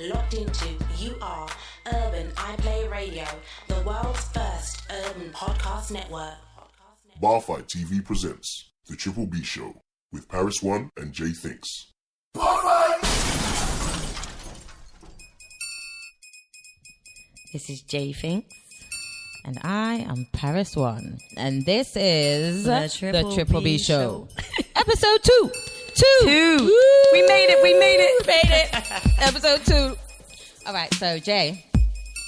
locked into You Are Urban iPlay Radio, the world's first urban podcast network. Barfight TV presents The Triple B Show with Paris One and Jay Thinks. This is Jay Thinks. And I am Paris One. And this is The Triple B B Show. Episode 2. Two. Woo! We made it. Episode 2. All right, so Jay.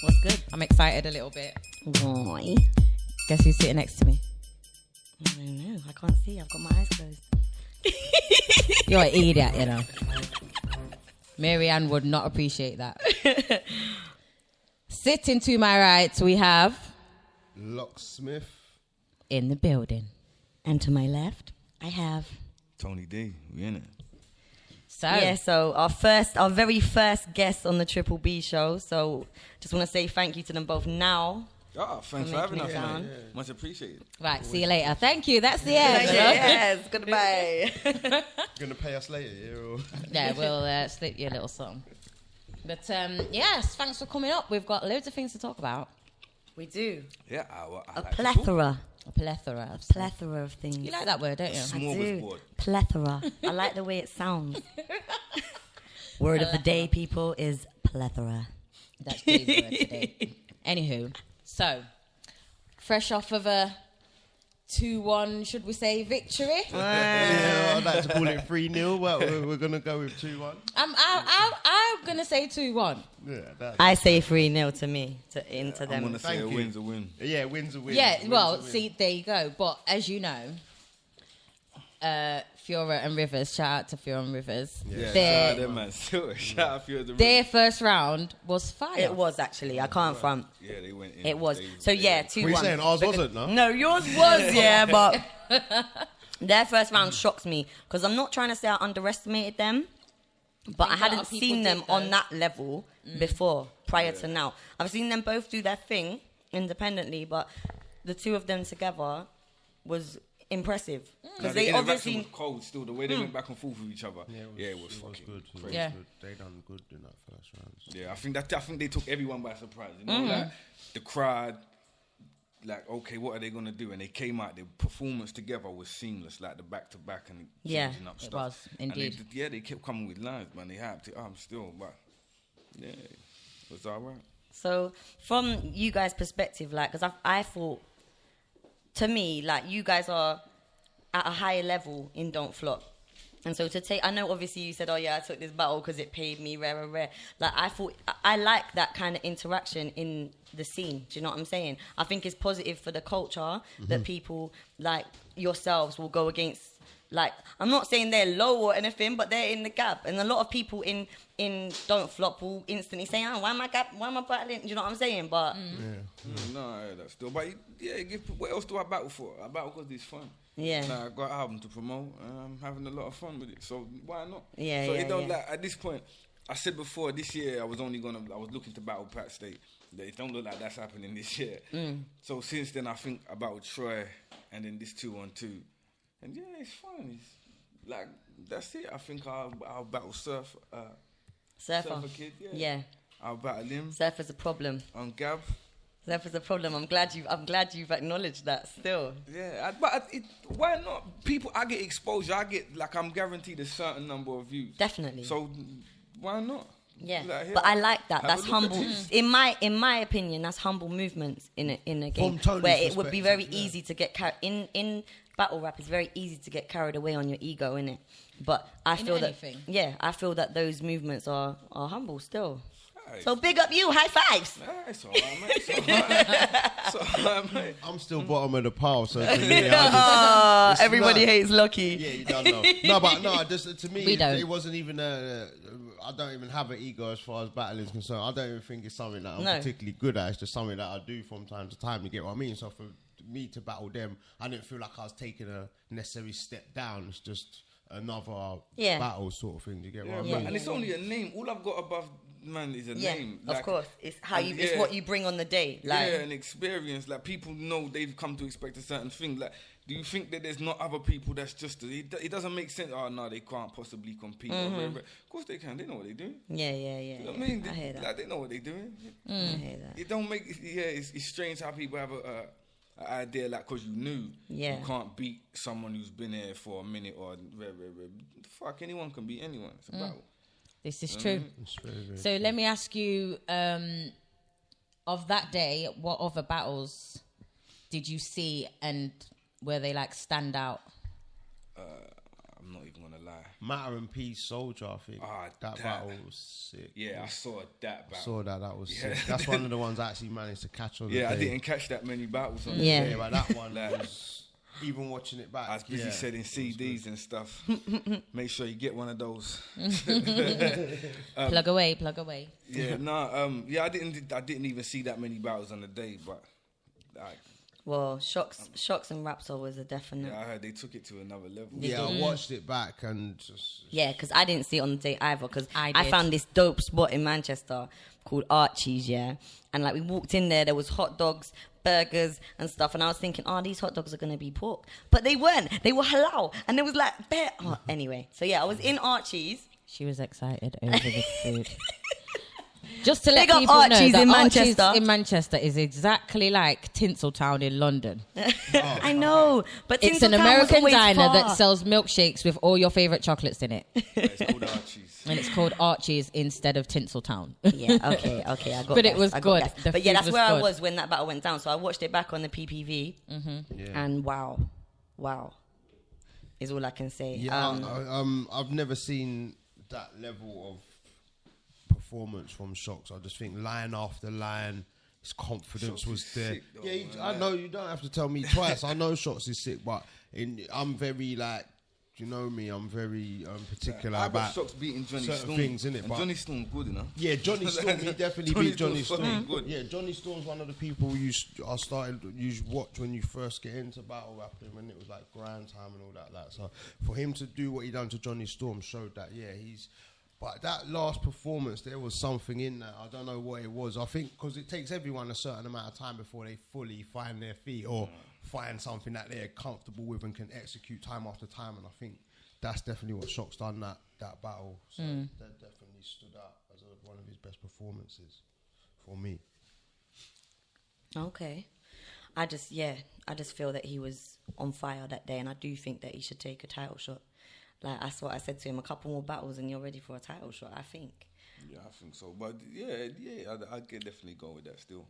What's good? I'm excited a little bit. Why? Guess who's sitting next to me? I don't know. I can't see. I've got my eyes closed. You're an idiot, you know. Marianne would not appreciate that. Sitting to my right, we have... Locksmyth. In the building. And to my left, I have... Tony D, we in it. So our very first guest on the Triple B Show. So just want to say thank you to them both now. Oh, thanks for having us, man. Much appreciated. Right, see you later. Thank you. That's the end. Yes, goodbye. Gonna pay us later, yeah? Or... Yeah, we'll slip you a little something. But yes, thanks for coming up. We've got loads of things to talk about. We do. Yeah, I A like plethora. A plethora of Plethora of things. You like that word, don't you? I do. Smorgasbord. Plethora. I like the way it sounds. Word of the day, people, is plethora. That's Jay's word today. Anywho, so fresh off of a 2-1, should we say, victory? Yeah, I'd like to call it 3-0. Well, we're going to go with 2-1. I'm going to say 2-1. Yeah, I say 3-0 to me, into I'm them. going to say a Thank you. win's a win. Yeah, win's a win. Yeah, Win's well, a win. see, there you go. But as you know, Fiora and Rivers, shout out to Fiora and Rivers. Yeah, shout Their, out them, man. Still, shout out Fiora the their first round was fire. It was, actually. I can't front. Yeah, they went in. It was. They- So, yeah, 2-1. What are you saying? Ours wasn't, no? No, yours was, yeah, but their first round shocks me because I'm not trying to say I underestimated them, but I think a lot hadn't of people seen them did, on though. that level before, prior to now. I've seen them both do their thing independently, but the two of them together was impressive because the they interaction obviously. was cold still. The way they went back and forth with each other. Yeah, it was fucking good. crazy. Yeah. Good. They done good in that first round. Yeah, I think they took everyone by surprise. You know, like the crowd, like, okay, what are they gonna do? And they came out. The performance together was seamless, like the back to back and Yeah, changing up it stuff. was, indeed. And they kept coming with lines, man. They had to. Still, but yeah, it was all right. So from you guys' perspective, like, because I thought, to me, like, you guys are at a higher level in Don't Flop. And so to take, I know obviously you said, oh yeah, I took this battle because it paid me rare. Like, I thought, I like that kind of interaction in the scene. Do you know what I'm saying? I think it's positive for the culture that people like yourselves will go against. Like, I'm not saying they're low or anything, but they're in the gap. And a lot of people in Don't Flop will instantly say, oh, why am I battling? Do you know what I'm saying? But No, I heard that still. But yeah, what else do I battle for? I battle because it's fun. yeah. Nah, I got an album to promote, and I'm having a lot of fun with it. So why not? Yeah, So yeah, it don't yeah. like at this point. I said before this year I was looking to battle Pat State. It don't look like that's happening this year. So since then I think I battled Troy, and then this 2-on-2, and yeah, it's fun. It's like that's it. I think I'll battle Surfer. Surfer Kid. Yeah. I'll battle him Surfer's a problem. on Gab. Surfer's a problem. I'm glad you've acknowledged that still. Yeah, why not? People, I get exposure. I'm guaranteed a certain number of views. Definitely. So why not? Yeah. Like, But I like that. have That's a look at humble. this. In my opinion, that's humble movements in a game Tony's where it would be very perspective, yeah. easy to get carried in battle rap. It's very easy to get carried away on your ego, innit? But I feel anything. I feel that those movements are humble still. Alright. So big up you. High fives. It's all right, mate. It's all right, mate. I'm still bottom of the pile, so to me, it's Everybody not- hates Lucky. Yeah, you don't know. No, just to me, We don't. it wasn't even I don't even have an ego as far as battling is concerned. I don't even think it's something that I'm No. particularly good at. It's just something that I do from time to time. You get what I mean? So for me to battle them, I didn't feel like I was taking a necessary step down. It's just another battle sort of thing. Do you get what I mean? And it's only a name. All I've got above man is a name. Of course. It's how and it's what you bring on the day. Like, yeah, and experience. Like people know they've come to expect a certain thing. Like Do you think that there's not other people that's just... It doesn't make sense. Oh, no, they can't possibly compete. Of course they can. They know what they're doing. Yeah. You know what I mean? I hear that. Like, they know what they're doing. I hear that. It don't make... Yeah, it's strange how people have an idea like because you knew you can't beat someone who's been here for a minute or... Fuck, anyone can beat anyone. It's a battle. This is true. So let me ask you, of that day, what other battles did you see and were they like stand out? I'm not even gonna lie. Matter and Peace Soldier, I think. That battle was sick. Yeah, I saw that battle. Saw that was sick. That's one of the ones I actually managed to catch on. Yeah, I didn't catch that many battles on Yeah, but that one was... Even watching it back, I was busy selling CDs and stuff. Make sure you get one of those. Plug away. Yeah, I didn't even see that many battles on the day, but like, well, Shocks and Rapsol was a definite. Yeah, I heard they took it to another level. Yeah, I watched it back and just... Yeah, because I didn't see it on the day either, because I found this dope spot in Manchester called Archie's, yeah, and like we walked in there was hot dogs, burgers and stuff, and I was thinking, these hot dogs are going to be pork, but they weren't. They were halal, and there was like anyway, so yeah, I was in Archie's. She was excited over the food. Just to let Big up people know Archie's that in Archie's Manchester. in Manchester is exactly like Tinseltown in London. I know, but It's an Tinseltown was American always diner far. that sells milkshakes with all your favourite chocolates in it. It's called Archie's. And it's called Archie's instead of Tinseltown. Yeah, okay, I got But that. it was good. The But yeah, food that's was where I good. was when that battle went down. So I watched it back on the PPV, and wow, is all I can say. Yeah, I've never seen that level of performance from Shocks. I just think line after line, his confidence Shocks was is there. sick though, Yeah, man. I know you don't have to tell me twice. I know Shocks is sick, but I'm very like, you know me, I'm very particular I got about Shocks beating Johnny certain Storm. things, innit? And But Johnny Storm good, you know? yeah, Johnny Storm, he definitely Johnny beat Johnny Storm's Storm. fucking good. Yeah, Johnny Storm's one of the people you watch when you first get into battle rapping, when it was like grind time and all that. Like, so for him to do what he done to Johnny Storm showed that, but that last performance, there was something in that. I don't know what it was. I think because it takes everyone a certain amount of time before they fully find their feet or find something that they're comfortable with and can execute time after time. And I think that's definitely what Shock's done that battle. So that definitely stood out as one of his best performances for me. Okay, I just feel that he was on fire that day, and I do think that he should take a title shot. Like, that's what I said to him. A couple more battles and you're ready for a title shot, I think. Yeah, I think so. But I could definitely go with that still.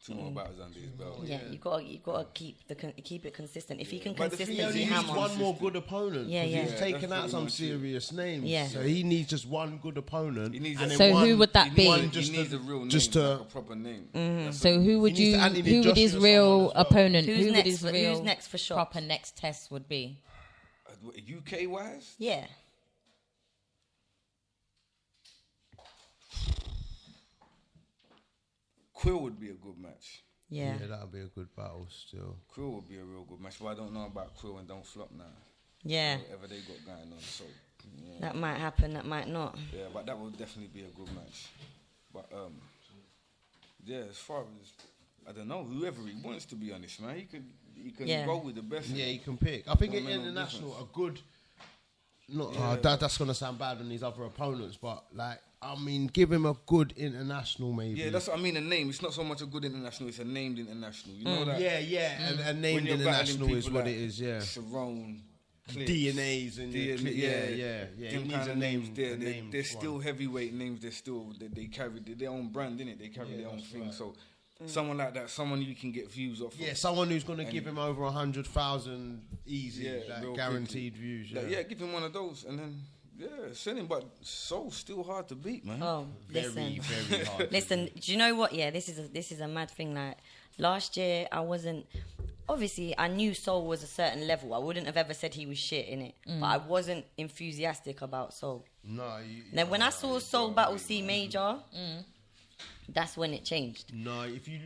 2 more battles under his belt. Yeah, you gotta keep it consistent. If he can But the thing consistently He needs hammer. one more good opponent. Yeah, 'cause yeah. He's taken that's out pretty some much it. serious names. Yeah. So he needs just one good opponent. He needs and a- then So one- who would that be? one He just needs to- a real name, just to- like a proper name. So who would He needs to Anthony who would Joshua his someone real as well. opponent? Who's Who would next his for- real who's next for Shock? proper next test would be? UK wise? Yeah. Quill would be a good match. Yeah. Yeah, that would be a good battle still. Quill would be a real good match, but I don't know about Quill and Don't Flop now. Yeah. Whatever they got going on. So, yeah. That might happen, that might not. Yeah, but that would definitely be a good match. But yeah, as far as I don't know, whoever he wants, to be honest, man, he can Yeah. go with the best. Yeah, you can pick. I think Don't at make no international, difference. a good. That's gonna sound bad on these other opponents, but like, I mean, give him a good international, maybe. Yeah, that's what I mean. A name. It's not so much a good international. It's a named international. You know that. Yeah, and When named you're battling international is people what like it is. Yeah, Sharon, Clips, DNAs and DNA, yeah. He Them needs kind a of name. names. They're still heavyweight names. They carry their own brand, innit? They carry their own that's thing. right. So someone like that, someone you can get views off. Yeah, of. someone who's gonna give him over 100,000 easy, Yeah, real guaranteed quickly. views. Like, yeah, give him one of those, and then send him. But Soul's still hard to beat, man. Oh, listen. very hard. Listen, do you know what? Yeah, this is a mad thing. Like, last year, I wasn't... Obviously, I knew Soul was a certain level. I wouldn't have ever said he was shit in it. But I wasn't enthusiastic about Soul. No. Then when I saw Soul battle C Major, that's when it changed. No, if you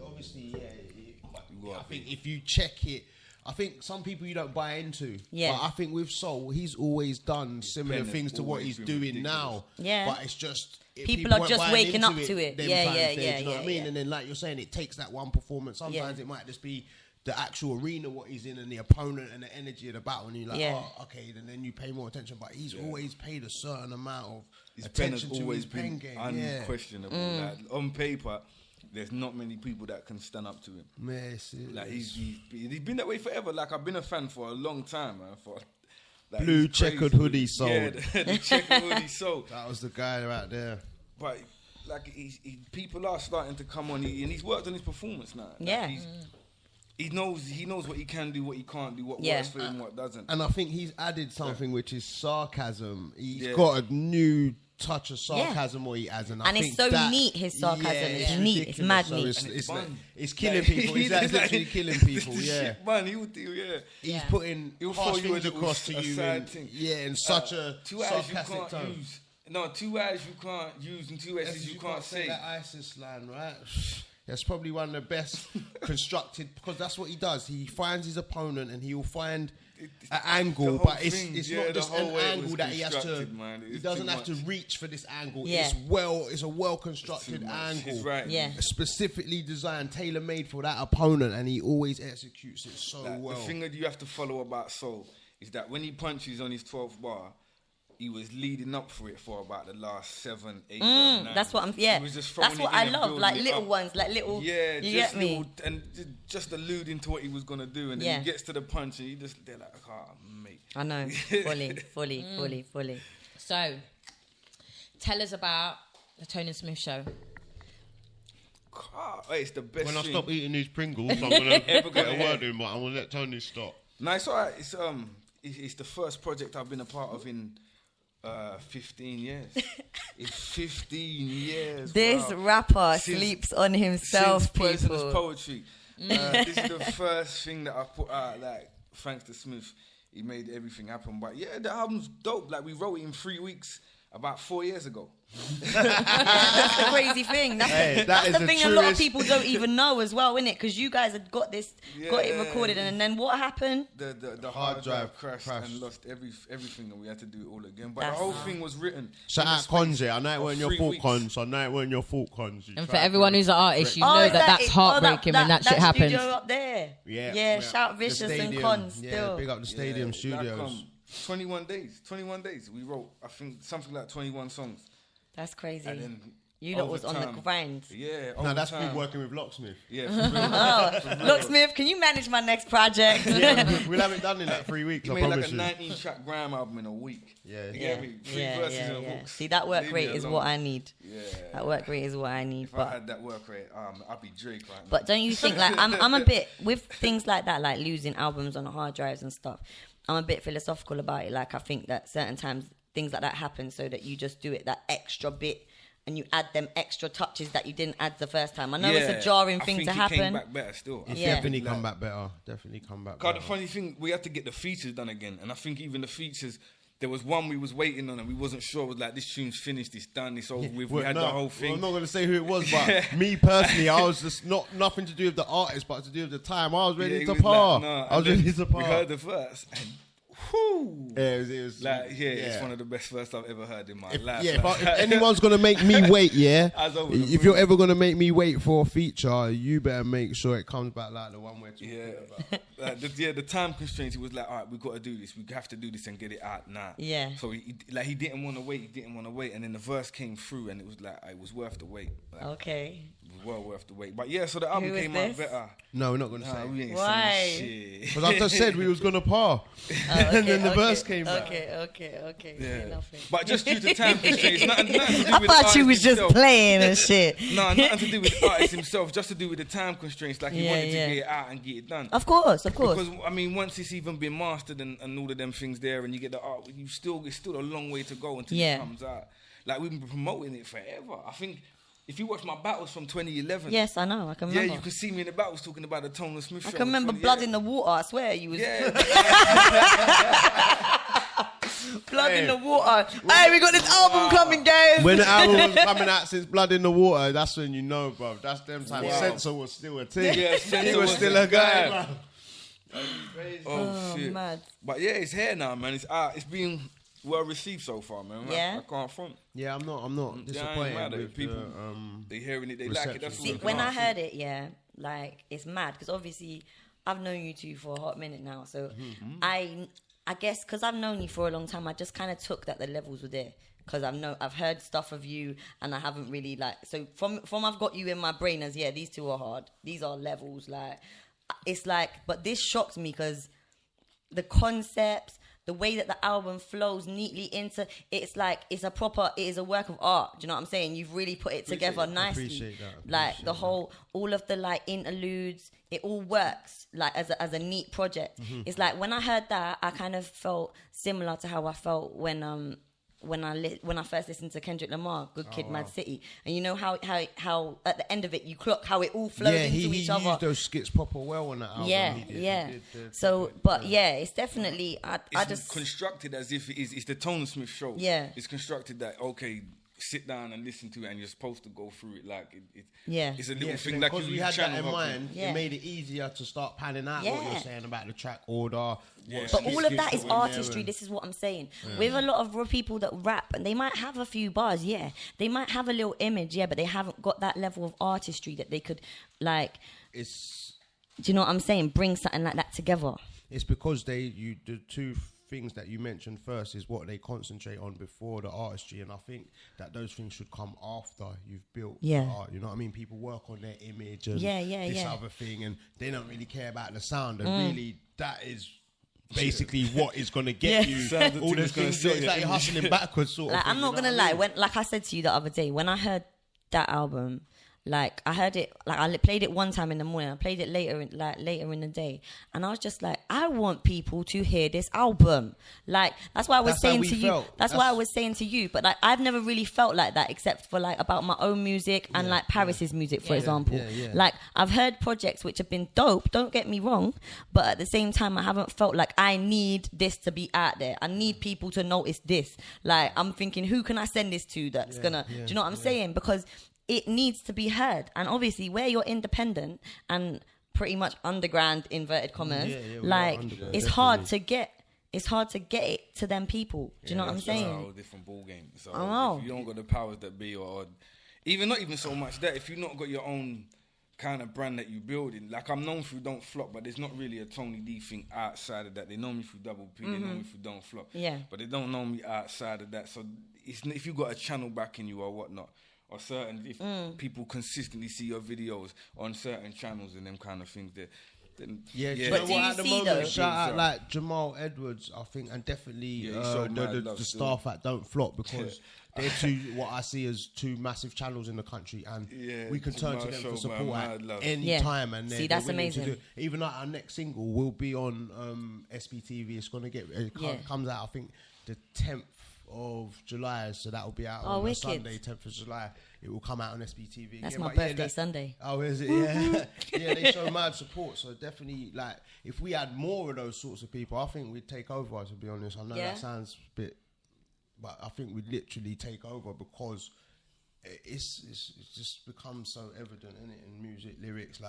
obviously, I think if you check it, I think some people you don't buy into. Yeah. But I think with Soul, he's always done similar Bennett things to what always he's been doing now. Yeah. But it's just People are weren't just buying waking into up to it. them Yeah, times yeah, there, yeah, do you know what I mean? yeah. And then, like you're saying, it takes that one performance. Sometimes Yeah. it might just be the actual arena, what he's in, and the opponent and the energy of the battle, and you're like, oh, okay, then you pay more attention. But he's always paid a certain amount of attention to his pen game. Unquestionable. Like, on paper, there's not many people that can stand up to him. Yes, like he's been that way forever. Like I've been a fan for a long time, man. For like, blue checkered hoodie sold. Yeah, the checkered hoodie sold. That was the guy right there. But like people are starting to come on, and he's worked on his performance now. Like, he knows what he can do, what he can't do, what works for him, what doesn't. And I think he's added something which is sarcasm. He's got a new touch of sarcasm what he adds, and I think it's so neat. His sarcasm is neat. It's mad so neat. It's killing people. He's literally killing people. Man, he would do. He's putting harsh things across to you. In such a two sarcastic tone. Use. No, 2 I's you can't use and 2 S's you can't say. That ISIS line, right? That's probably one of the best constructed, because that's what he does. He finds his opponent and he will find an angle, but it's not just an angle that he has to. He doesn't have to reach for this angle. It's a well constructed angle, specifically designed, tailor made for that opponent, and he always executes it so well. The thing that you have to follow about Soul is that when he punches on his 12th bar, he was leading up for it for about the last 7, 8, or 9. That's what I'm. Yeah, that's what I love. Like little ones, like little. Yeah, you get me. And just alluding to what he was gonna do, and then he gets to the punch, and they're like, oh, mate. I know, fully. So, tell us about the Tony Smith show. It's the best. When I thing. stop eating these Pringles, I'm gonna get a word in, but I'm gonna let Tony stop. No, it's alright. It's the first project I've been a part of in 15 years. It's 15 years. This rapper sleeps on himself, since people. Poisonous Poetry. This is the first thing that I put out, like, thanks to Smith. He made everything happen. But yeah, the album's dope. Like, we wrote it in 3 weeks about 4 years ago. That's the crazy thing. That's the thing a lot of people don't even know as well, innit? Because you guys had got it recorded, and then what happened? The hard drive crashed and lost everything, and we had to do it all again. But the whole thing was written. Shout out Conje. I know it weren't your fault, Cons. And for everyone who's an artist, you know that's heartbreaking when that shit happens. Studio up there. Yeah. Shout Vicious and Cons. Still, big up the Stadium Studios. 21 days. We wrote, I think, something like 21 songs. That's crazy. And then you lot was on the grind. Yeah. No, that's been working with Locksmith. Yeah. Locksmith, can you manage my next project? We'll have it done in like 3 weeks. He made like a 19-track grime album in a week. Yeah. Three verses and a hook. See, that work rate is what I need. Yeah. That work rate is what I need. If I had that work rate, I'd be Drake right now. But don't you think, like, I'm a bit, with things like that, like losing albums on hard drives and stuff, I'm a bit philosophical about it. Like, I think that certain times things like that happen so that you just do it that extra bit and you add them extra touches that you didn't add the first time. I know it's a jarring thing to happen. It came back better still. It's definitely come back better. The funny thing, we had to get the features done again, and I think even the features, there was one we was waiting on and we wasn't sure. It was like, this tune's finished, it's done, it's over with. We had the whole thing. Well, I'm not going to say who it was, but me personally, I was just nothing to do with the artist, but to do with the time. I was ready to par. I was ready to par. We heard the verse and whew. It was like, it's one of the best verses I've ever heard in my life. Yeah, if anyone's gonna make me wait, if you're ever gonna make me wait for a feature, you better make sure it comes back like the one we're talking about. The time constraints. He was like, all right, we've got to do this. We have to do this and get it out now. Yeah. So he didn't want to wait. And then the verse came through, and it was like, it was worth the wait. Like, okay. It was well worth the wait. But yeah, so the album came out better. No, we're not gonna say. We ain't Why? saying shit. Because I just said we was gonna par, and then the verse came back. Okay. Yeah. But just due to time constraints, nothing to do with I thought you was just playing and shit. No, nothing to do with the artist himself, just to do with the time constraints. Like, he wanted to get it out and get it done. Of course. Because, I mean, once it's even been mastered and all of them things there, and you get the art, it's still a long way to go until it comes out. Like, we've been promoting it forever. I think if you watch my battles from 2011. Yes, I know. I can remember. Yeah, you can see me in the battles talking about the Tony Smith show. I can remember Blood in the Water. I swear you was. Yeah. Blood in the Water. Hey, we got this album coming, guys. When the album was coming out since Blood in the Water, that's when you know, bro. That's them times. Wow. Sensor was still a thing. Yeah, he was still a guy, bro. Oh, shit. Mad. But yeah, it's here now, man. It's out. It's been well received so far, man. Yeah. I can't front. Yeah, I'm not disappointed with people. They hearing it, they like it. That's See, when I heard it, like, it's mad because obviously I've known you two for a hot minute now, so I guess because I've known you for a long time, I just kind of took that the levels were there. Because I've heard stuff of you, and I haven't really so from I've got you in my brain as these two are hard. These are levels. It's but this shocked me because the concepts, the way that the album flows neatly into it's it is a work of art. Do you know what I'm saying? You've really put it together nicely. Appreciate that. All of the interludes, it all works as a neat project. It's when I heard that, I kind of felt similar to how I felt when I first listened to Kendrick Lamar, Good Kid, Mad City, and you know how at the end of it you clock how it all flows into each other. He used those skits proper well on that album. Yeah. It's definitely it's constructed as if it's the Locksmyth show. Yeah, it's constructed that sit down and listen to it, and you're supposed to go through it it's a little thing because we had that in mind. Yeah. It made it easier to start panning out what you're saying about the track order. But all of that is artistry. This is what I'm saying. With a lot of people that rap, and they might have a few bars, they might have a little image, but they haven't got that level of artistry that they could do you know what I'm saying? Bring something like that together. It's because the two things that you mentioned first is what they concentrate on before the artistry, and I think that those things should come after you've built the art. You know what I mean? People work on their image and this other thing, and they don't really care about the sound. And really, that is basically what is going to get you all the things. It's like you're hustling backwards, sort of. I'm not gonna lie. When I said to you the other day, when I heard that album. I heard it, I played it one time in the morning. I played it later in the day. And I was just I want people to hear this album. That's why I was saying to you. That's why I was saying to you. But I've never really felt like that except for about my own music and Paris's music, for example. I've heard projects which have been dope, don't get me wrong. But at the same time, I haven't felt like I need this to be out there. I need people to notice this. I'm thinking, who can I send this to that's gonna, do you know what I'm saying? Because it needs to be heard, and obviously where you're independent and pretty much underground inverted commas, it's hard to get it to them people. Do you know what I'm saying? That's a whole different ball game. So if you don't got the powers that be, or even not even so much that, if you not got your own kind of brand that you building, I'm known through Don't Flop, but there's not really a Tony D thing outside of that. They know me through Double P, they know me through Don't Flop, but they don't know me outside of that. So if you got a channel backing you or whatnot, or if people consistently see your videos on certain channels and them kind of things, then But do you see though? Shout out Jamal Edwards, I think, and definitely the staff at Don't Flop, because they're what I see as two massive channels in the country, and we can turn to them for support at any time. And see, that's amazing. Even our next single will be on SBTV. It's gonna comes out, I think, the 10th of July, so that will be out on Sunday, 10th of July. It will come out on SBTV. That's my birthday Sunday. Oh, is it? Yeah. They show mad support, so definitely, if we had more of those sorts of people, I think we'd take over, to be honest. I know that sounds a bit, but I think we'd literally take over, because it's just become so evident in music, lyrics,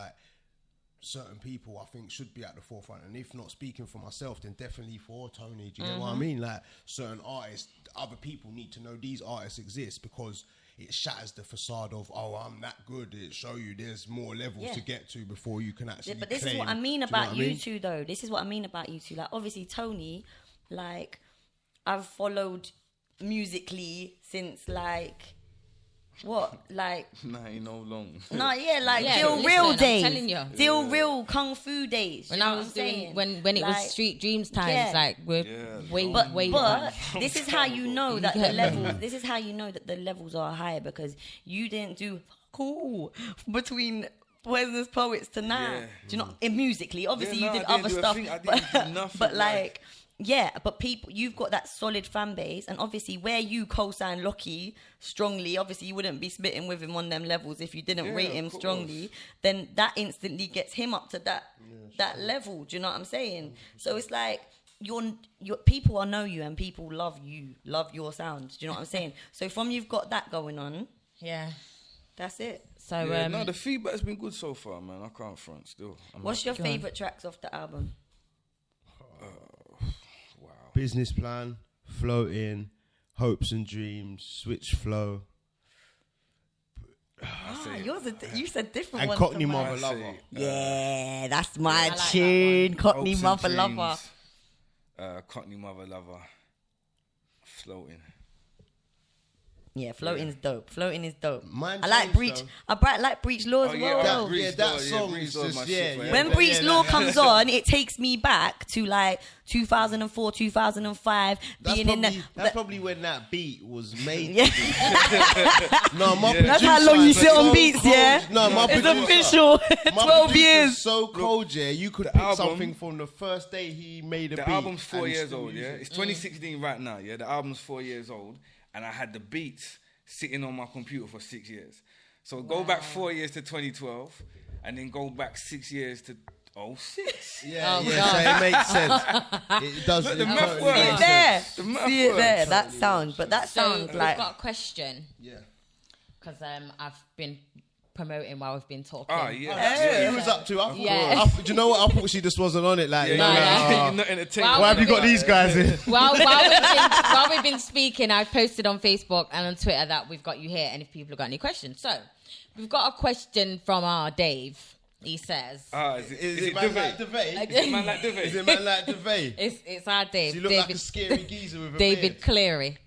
certain people I think should be at the forefront, and if not speaking for myself, then definitely for Tony. Do you get what I mean? Certain artists, other people need to know these artists exist, because it shatters the facade of, I'm that good. It show you there's more levels to get to before you can actually but this claim. is what I mean about you two, though. This is what I mean about you two. Obviously Tony, I've followed musically since ain't no long. No, Deal listen, Real I'm days. telling you. Deal Real Kung Fu days. When I was doing when it was Street Dreams times, we're way But this is how you know that the levels. This is how you know that the levels are higher, because you didn't do cool between Poisonous Poets to now. Do you know? Musically, obviously you did other stuff, but people, you've got that solid fan base, and obviously where you co-sign Lockie strongly, obviously you wouldn't be spitting with him on them levels if you didn't rate him strongly. Then that instantly gets him up to that level. Do you know what I'm saying? So it's your people know you, and people love your sound. Do you know what I'm saying? So from you've got that going on, that's it. So the feedback's been good so far, man. I can't front still. What's your favourite tracks off the album? Business Plan, Floating, Hopes and Dreams, Switch Flow. You said different And ones. Cockney to mine. Mother Lover. Yeah, that's my like that tune. Cockney Hopes and Mother Dreams, Lover. Cockney Mother Lover. Floating. Yeah, floating is dope. Floating is dope. Mine I like changed, Breach. though. I like Breach Law as well. that- Breach yeah, that Law, song Breach is Law just- my yeah, shit forever. When But Breach yeah, Law that- comes on, it takes me back to like 2004, 2005. That's being probably, in that's probably when that beat was made. Yeah. No, my That's how long you producer sit on so beats, cold. yeah? No, my It's producer- official. My 12 producer's years. so cold, yeah. You could the pick album- something from the first day he made a beat. The album's 4 and years still old, use yeah? it. It's 2016 right now, yeah? The album's 4 years old, and I had the beats sitting on my computer for 6 years. So go back 4 years to 2012, and then go back 6 years to 06. Yeah, Oh, yeah, God. so it makes sense. It does. Look, the it math totally works. See it makes there. sense. The math See it works. there. That sounds. But that So sounds we've like. got a question Yeah. because I've been promoting while we've been talking. Ah, yeah. That's what he was up to. I thought, Yeah. do you know what? I thought she just wasn't on it. Like, Yeah, you know, no, like, no. You're not entertained. Wow. why have you got these guys in? While we've been speaking, I've posted on Facebook and on Twitter that we've got you here, and if people have got any questions. So, we've got a question from our Dave. He says, Is it man like Duvet? DeVay? Is it man like Duvet? Is it man like DeVay? it's our Dave. You look like a scary geezer with a David beard. Cleary.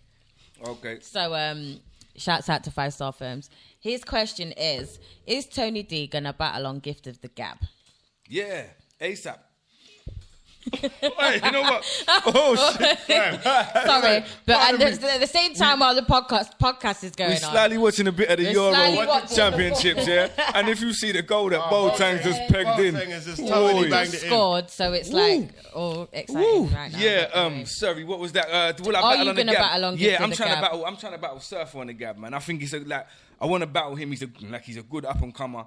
Okay. So, shouts out to 5-Star Firms. His question is Tony D gonna battle on Gift of the Gab? Yeah, ASAP. Hey, you know what? Oh, shit. Sorry, but at the same time while the podcast is going We're on, slightly watching a bit of the We're slightly Euro watching Championships, yeah? And if you see the goal that Boateng's just pegged in. Boateng has just totally Oi. banged it in. scored, so it's like all exciting right now. Yeah, sorry, what was that? Will I Are battle you on the gonna Gab? battle on Yeah, Gift of I'm the trying to Gab? battle. I'm trying to battle Surfer on the Gab, man. I think he's I want to battle him. He's a good up and comer.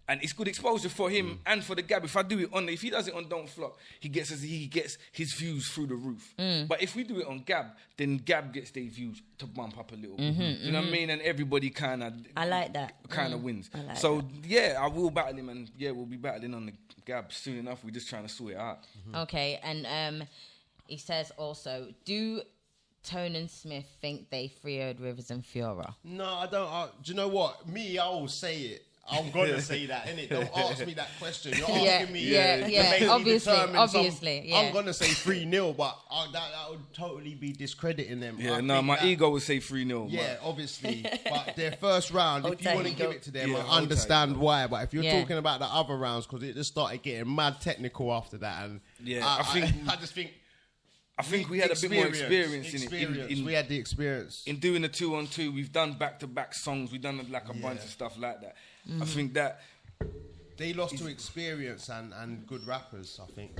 And it's good exposure for him and for the Gab. If he does it on Don't Flop, he gets his views through the roof. But if we do it on Gab, then Gab gets their views to bump up a little bit. You know what I mean? And everybody kind of I like that. wins. I like So yeah, I will battle him, and yeah, we'll be battling on the Gab soon enough. We're just trying to sort it out. Okay, and he says also, do Tone and Smith think they freed Rivers and Fiora? No, I don't. Do you know what? I will say it. I'm gonna say that, innit? Don't ask me that question. You're asking me. yeah. to make me Obviously, determine yeah. I'm gonna say 3-0, but that would totally be discrediting them. Yeah, I no, think my that- ego would say 3-0. Yeah, obviously. But their first round, if you want to ego. give it to them, Yeah, I understand why. But if you're Yeah. talking about the other rounds, because it just started getting mad technical after that, and Yeah, I just think. I think we had a bit more experience in it. We had the experience. In doing the 2-on-2, we've done back-to-back songs. We've done like a bunch of stuff like that. I think that. They lost to experience and good rappers, I think.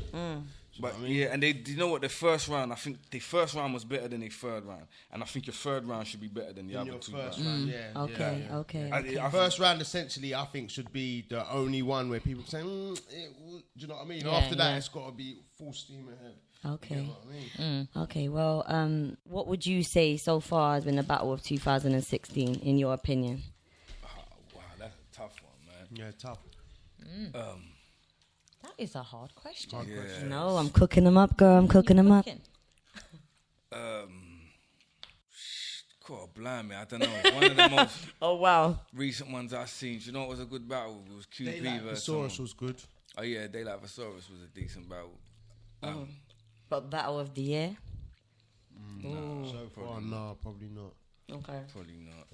But yeah, and you know what? The first round, I think the first round was better than the third round, and I think your third round should be better than the In other your two first rounds. round, yeah. Okay, yeah. okay. I First round, essentially, I think should be the only one where people say, do you know what I mean? Yeah, After that, yeah. it's got to be full steam ahead. Okay. You know what I mean? Okay, well, what would you say so far has been the battle of 2016, in your opinion? Wow, that's a tough one, man. Yeah, tough. That is a hard question. Yeah. No, I'm cooking them up, girl. I'm cooking them up. Cooking. God, blimey, I don't know. One of the most Oh, wow. recent ones I've seen. Do you know what was a good battle? It was QP versus. Thesaurus was good. Oh yeah, Daylight Thesaurus was a decent battle. But battle of the year? So far, no, probably not. Okay. Probably not.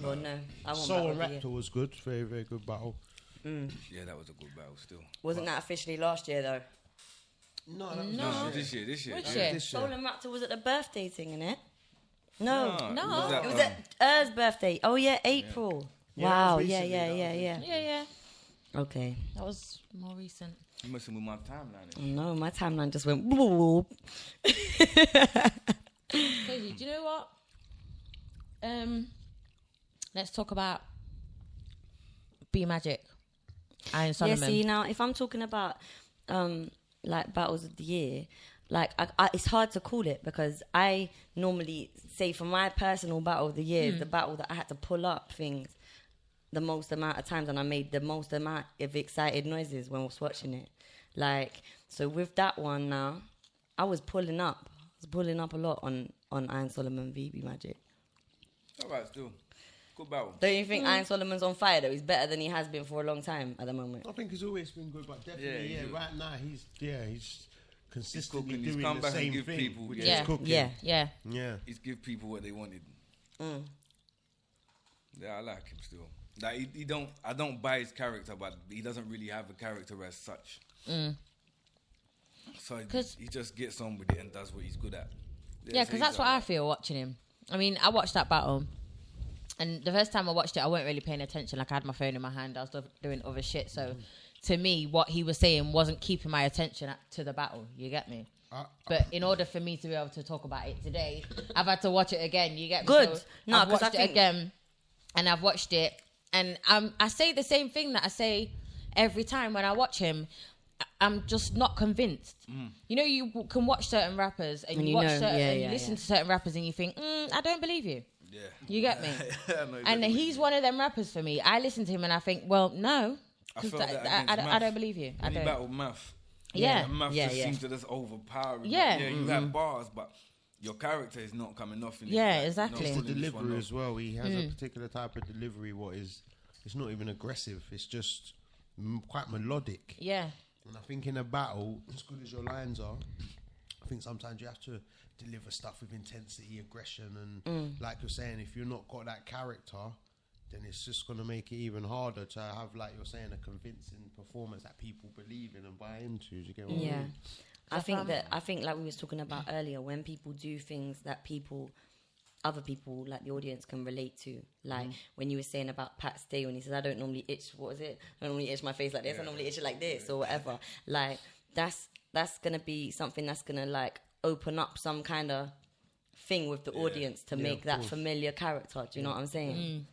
Well, no. I want Soul battle and of the year. Raptor was good. Very, very good battle. Yeah, that was a good battle still. Wasn't that officially last year, though? No, that was No. This year. Which yeah. year? this Soul year. and Raptor was at the birthday thing, innit? No. No. that, It was at Er's birthday. Oh, yeah, April. Yeah, Wow, that was yeah, recently, yeah, that yeah, was yeah. Yeah. Okay. That was more recent. You messing with my timeline. No, my timeline just went whoop. Crazy. Do you know what? Let's talk about B Magic. Iron Yeah, Solomon. see, now, if I'm talking about, like, battles of the year, like, it's hard to call it because I normally say for my personal battle of the year, the battle that I had to pull up things the most amount of times and I made the most amount of excited noises when I was watching it. Like, so with that one now, I was pulling up. I was pulling up a lot on Iron Solomon v B Magic. All right, still. Good battle. Don't you think Iron Solomon's on fire though? He's better than he has been for a long time at the moment. I think he's always been good, but definitely, right now he's consistently He's doing come the back and same give thing. people, Which yeah. is cooking. Yeah. He's give people what they wanted. Yeah, I like him still. Like I don't buy his character, but he doesn't really have a character as such. So he just gets on with it and does what he's good at. Yeah, because that's what I feel watching him. I mean, I watched that battle, and the first time I watched it, I wasn't really paying attention. Like, I had my phone in my hand, I was doing other shit. So, to me, what he was saying wasn't keeping my attention to the battle. You get me? But in order for me to be able to talk about it today, I've had to watch it again. You get me? Good. So No, I've 'cause watched it again, and I've watched it, and I say the same thing that I say every time when I watch him. I'm just not convinced. You know, you can watch certain rappers and you watch certain, you listen to certain rappers and you think, I don't believe you. Yeah. You get me? And he's one of them rappers for me. I listen to him and I think, well, no. I don't believe you. When he battled Math. Yeah. Math just seems to just overpower him. Yeah. You have bars, but your character is not coming off. Exactly. It's the delivery as well. He has a particular type of delivery. It's not even aggressive. It's just quite melodic. Yeah. And I think in a battle, as good as your lines are, I think sometimes you have to deliver stuff with intensity, aggression, and like you're saying, if you're not got that character, then it's just going to make it even harder to have, like you're saying, a convincing performance that people believe in and buy into. Do you get what I mean? I think like we was talking about earlier, when people do things that other people, like the audience, can relate to. Like when you were saying about Pat Stay, when he says, I don't normally itch, what was it? I don't normally itch my face like this, I normally itch it like this or whatever. Like that's going to be something that's going to like open up some kind of thing with the audience to make that familiar character. Do you know what I'm saying?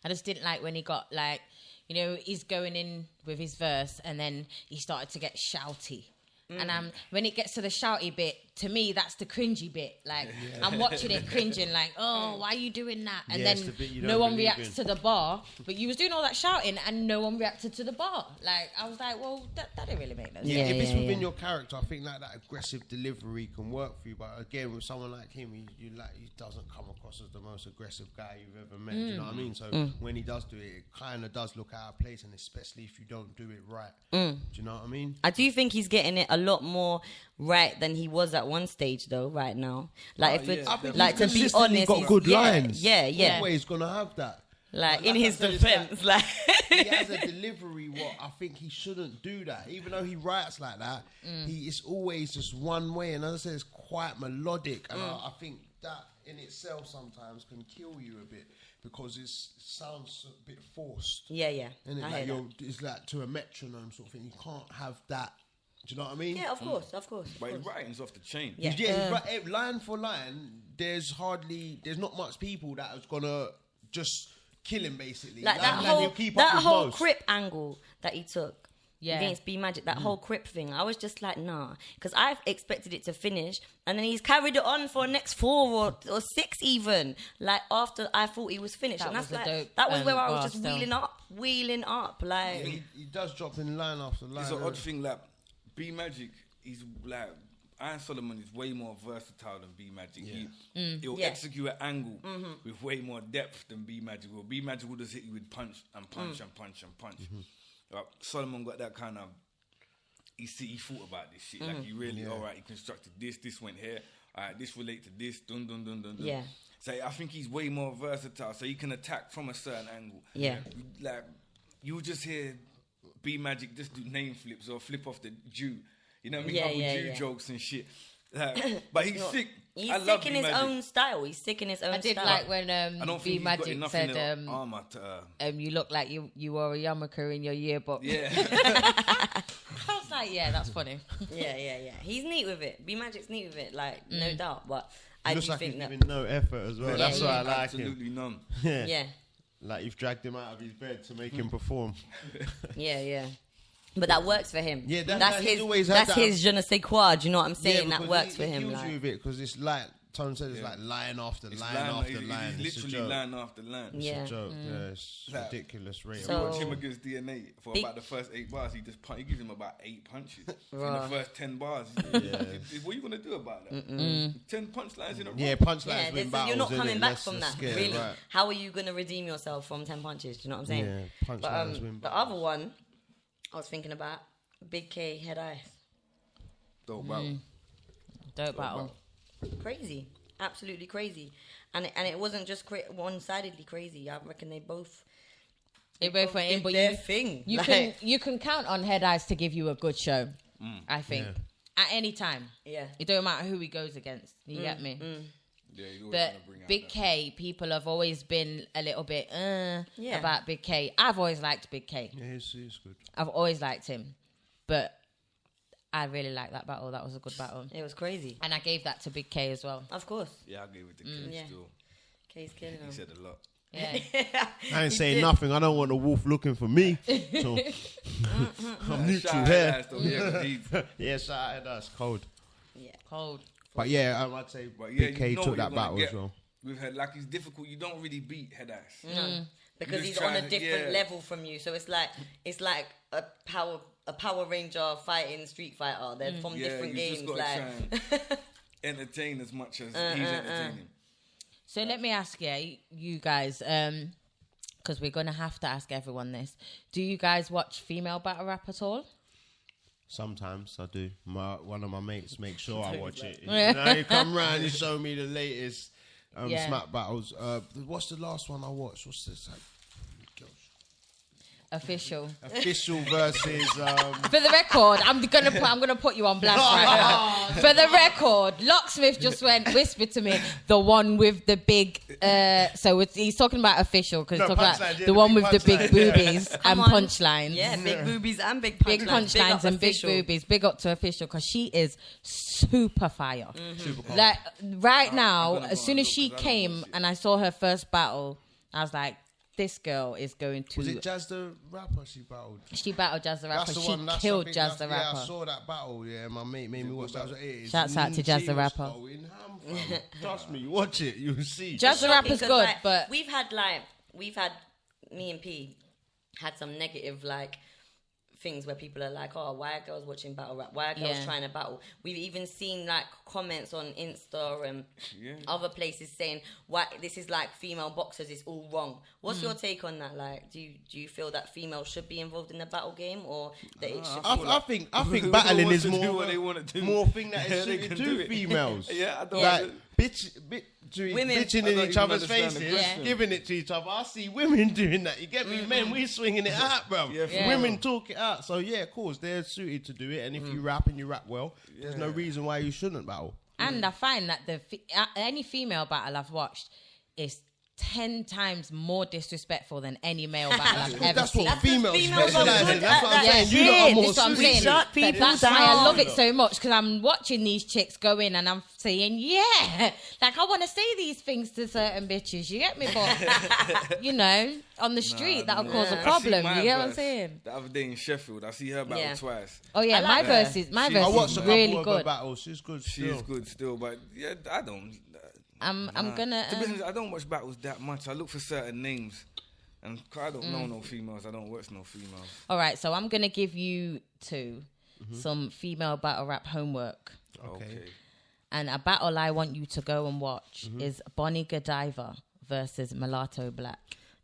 I just didn't like when he got like, you know, he's going in with his verse and then he started to get shouty. And when it gets to the shouty bit, to me, that's the cringy bit. Like, I'm watching it cringing, like, oh, why are you doing that? And then no one reacts to the bar. But you was doing all that shouting and no one reacted to the bar. Like, I was like, well, that didn't really make no sense. If it's within your character, I think like that aggressive delivery can work for you. But again, with someone like him, he doesn't come across as the most aggressive guy you've ever met. Do you know what I mean? So when he does do it, it kind of does look out of place, and especially if you don't do it right. Do you know what I mean? I do think he's getting it a lot more right than he was at one stage, though. Right now, like to be honest, got good lines. Yeah. Always gonna have that. Like in his defense, like he has a delivery. What I think he shouldn't do that, even though he writes like that. It's always just one way, and as I said, it's quite melodic, and I think that in itself sometimes can kill you a bit because it sounds a bit forced. Yeah. And it's like to a metronome sort of thing. You can't have that. Do you know what I mean? Yeah, of course. But his writing's off the chain. Yeah, line for line, there's not much people that is gonna just kill him basically. Like that whole Crip angle that he took against B Magic, that whole Crip thing. I was just like, nah, because I expected it to finish, and then he's carried it on for the next 4 or 6 even. Like after I thought he was finished, and that's like that was where I was just wheeling up. Like he does drop in line after line. It's an odd thing, like B Magic. He's like Iron Solomon is way more versatile than B Magic. He'll execute an angle with way more depth than B Magic will. B Magic will just hit you with punch and punch and punch and punch. Solomon got that kind of. He thought about this shit. Like he really, alright, he constructed this went here. Alright, this relate to this. Dun dun dun dun dun. Yeah. So I think he's way more versatile. So he can attack from a certain angle. Yeah. Like you just hear B Magic just do name flips or flip off the Jew. You know what I mean? Jew jokes and shit. But he's sick. He's sick in his own style. He's sick in his own style. I did like when B Magic said, you look like you wore a yarmulke in your yearbook. Yeah. I was like, yeah, that's funny. Yeah. He's neat with it. B Magic's neat with it, like, no doubt. But I do think that... He's giving no effort as well. That's why I like absolutely him. None. Yeah. Like you've dragged him out of his bed to make him perform. Yeah. But that works for him. Yeah, that's his je ne sais quoi. Do you know what I'm saying? That works for him. He kills you with it because it's like Tone said it's like line after It's line after It's line. literally line after line. It's Yeah. a joke. Yeah, it's ridiculous rate. So- Watch him against DNA for about the first 8 bars. He gives him about 8 punches in the first 10 bars. What are you gonna do about that? 10 punchlines in a row. Yeah, punchlines Yeah, win this, battles. you're not coming innit? back Let's from just that. get it Really? right. How are you gonna redeem yourself from 10 punches? Do you know what I'm saying? Yeah, punchlines win The battles. other one I was thinking about, Big K Head Ice. Dope battle. Dope battle. Crazy, absolutely crazy, and it wasn't just one-sidedly crazy. I reckon they both They both went in, did but their thing. You Like- can count on Head Eyes to give you a good show. I think at any time. Yeah. It don't matter who he goes against. You get me? Yeah, you always But wanna bring out Big that. K, people have always been a little bit Yeah. about Big K. I've always liked Big K. Yeah, it's good. I've always liked him, but I really liked that battle. That was a good battle, It was crazy. and I gave that to Big K as well. Of course, Yeah, I gave it to Ken Yeah. still. K's killing He him. said a lot. Yeah. I ain't saying nothing. I don't want the wolf looking for me. So I'm neutral Shout out here. Head Ice, though. Yeah, Yeah, shout out. That's cold. Yeah. Cold. But yeah, I'd say but yeah, Big K you know took what that you're gonna battle get as well. With Head, like it's difficult. You don't really beat Head Ice. No, because just he's on a trying to- different yeah. level from you. So it's like a Power Ranger fighting Street Fighter. They're from Yeah, different you games. just gotta Like, try and entertain as much as he's entertaining. So let me ask you guys, because we're gonna have to ask everyone this. Do you guys watch female battle rap at all? Sometimes I do. One of my mates makes sure I watch it. You know, you come round, you show me the latest Yeah. smack battles. What's the last one I watched? What's this? Official. Official versus. For the record, I'm gonna put you on blast right now. For the record, Locksmith just whispered to me the one with the big. He's talking about official because No, he's talking punchline, about yeah, the the one big with the big punchline, yeah. boobies and Come on. punchlines. yeah, big boobies and big Big punchlines up and big Official. boobies. Big up to official because she is super fire. Super cold. Like right now, gonna as go soon and as look, she 'cause I don't came watch it. and I saw her first battle, I was like, this girl is going to. Was it Jazz the Rapper she battled? She battled Jazz the Rapper. That's the She one. That's killed I think Jazz the that's- Rapper. Yeah, I saw that battle. Yeah, my mate made me watch that. Shouts out to Jazz the Rapper. Trust me, watch it. You'll see. Jazz the Shocking, Rapper's 'cause, good, like, but we've had me and P had some negative things where people are like, oh, why are girls watching battle rap? Why are girls Yeah. trying to battle? We've even seen comments on Insta and other places saying, why this is like female boxers, it's all wrong. What's your take on that? Like, do you feel that females should be involved in the battle game or that it should be I think Who battling wants is to do more what they wanna do? more thing that Yeah, is they suited can do to it. females. Yeah, I don't like know. Women- bitching I in don't each even other's understand the faces, question. giving it to each other. I see women doing that. You get me, men? We swinging it out, bro. Yeah, Yeah. Women talk it out. So yeah, of course they're suited to do it. And if you rap and you rap well, there's no reason why you shouldn't battle. and I find that any female battle I've watched is 10 times more disrespectful than any male battle I've ever That's seen. what females females are specialize good in. That's what at I'm that saying. You lot are shit. more That's what I'm suited. saying. Shut But people that's why I down. love it so much because I'm watching these chicks go in and I'm saying, yeah, like I want to say these things to certain bitches. You get me? But, on the street, that'll cause a I problem. see my You get what I'm verse saying? The other day in Sheffield, I see her battle Yeah. twice. Oh, yeah, I my like verse her. is, my She- verse I watched is a couple really of her good. battles. She's good She still. is good still, but yeah, I don't. I'm gonna. To be honest, I don't watch battles that much. I look for certain names, and 'cause I don't know no females. I don't watch no females. All right, so I'm gonna give you two some female battle rap homework. Okay. And a battle I want you to go and watch is Bonnie Godiva versus Mulatto Black.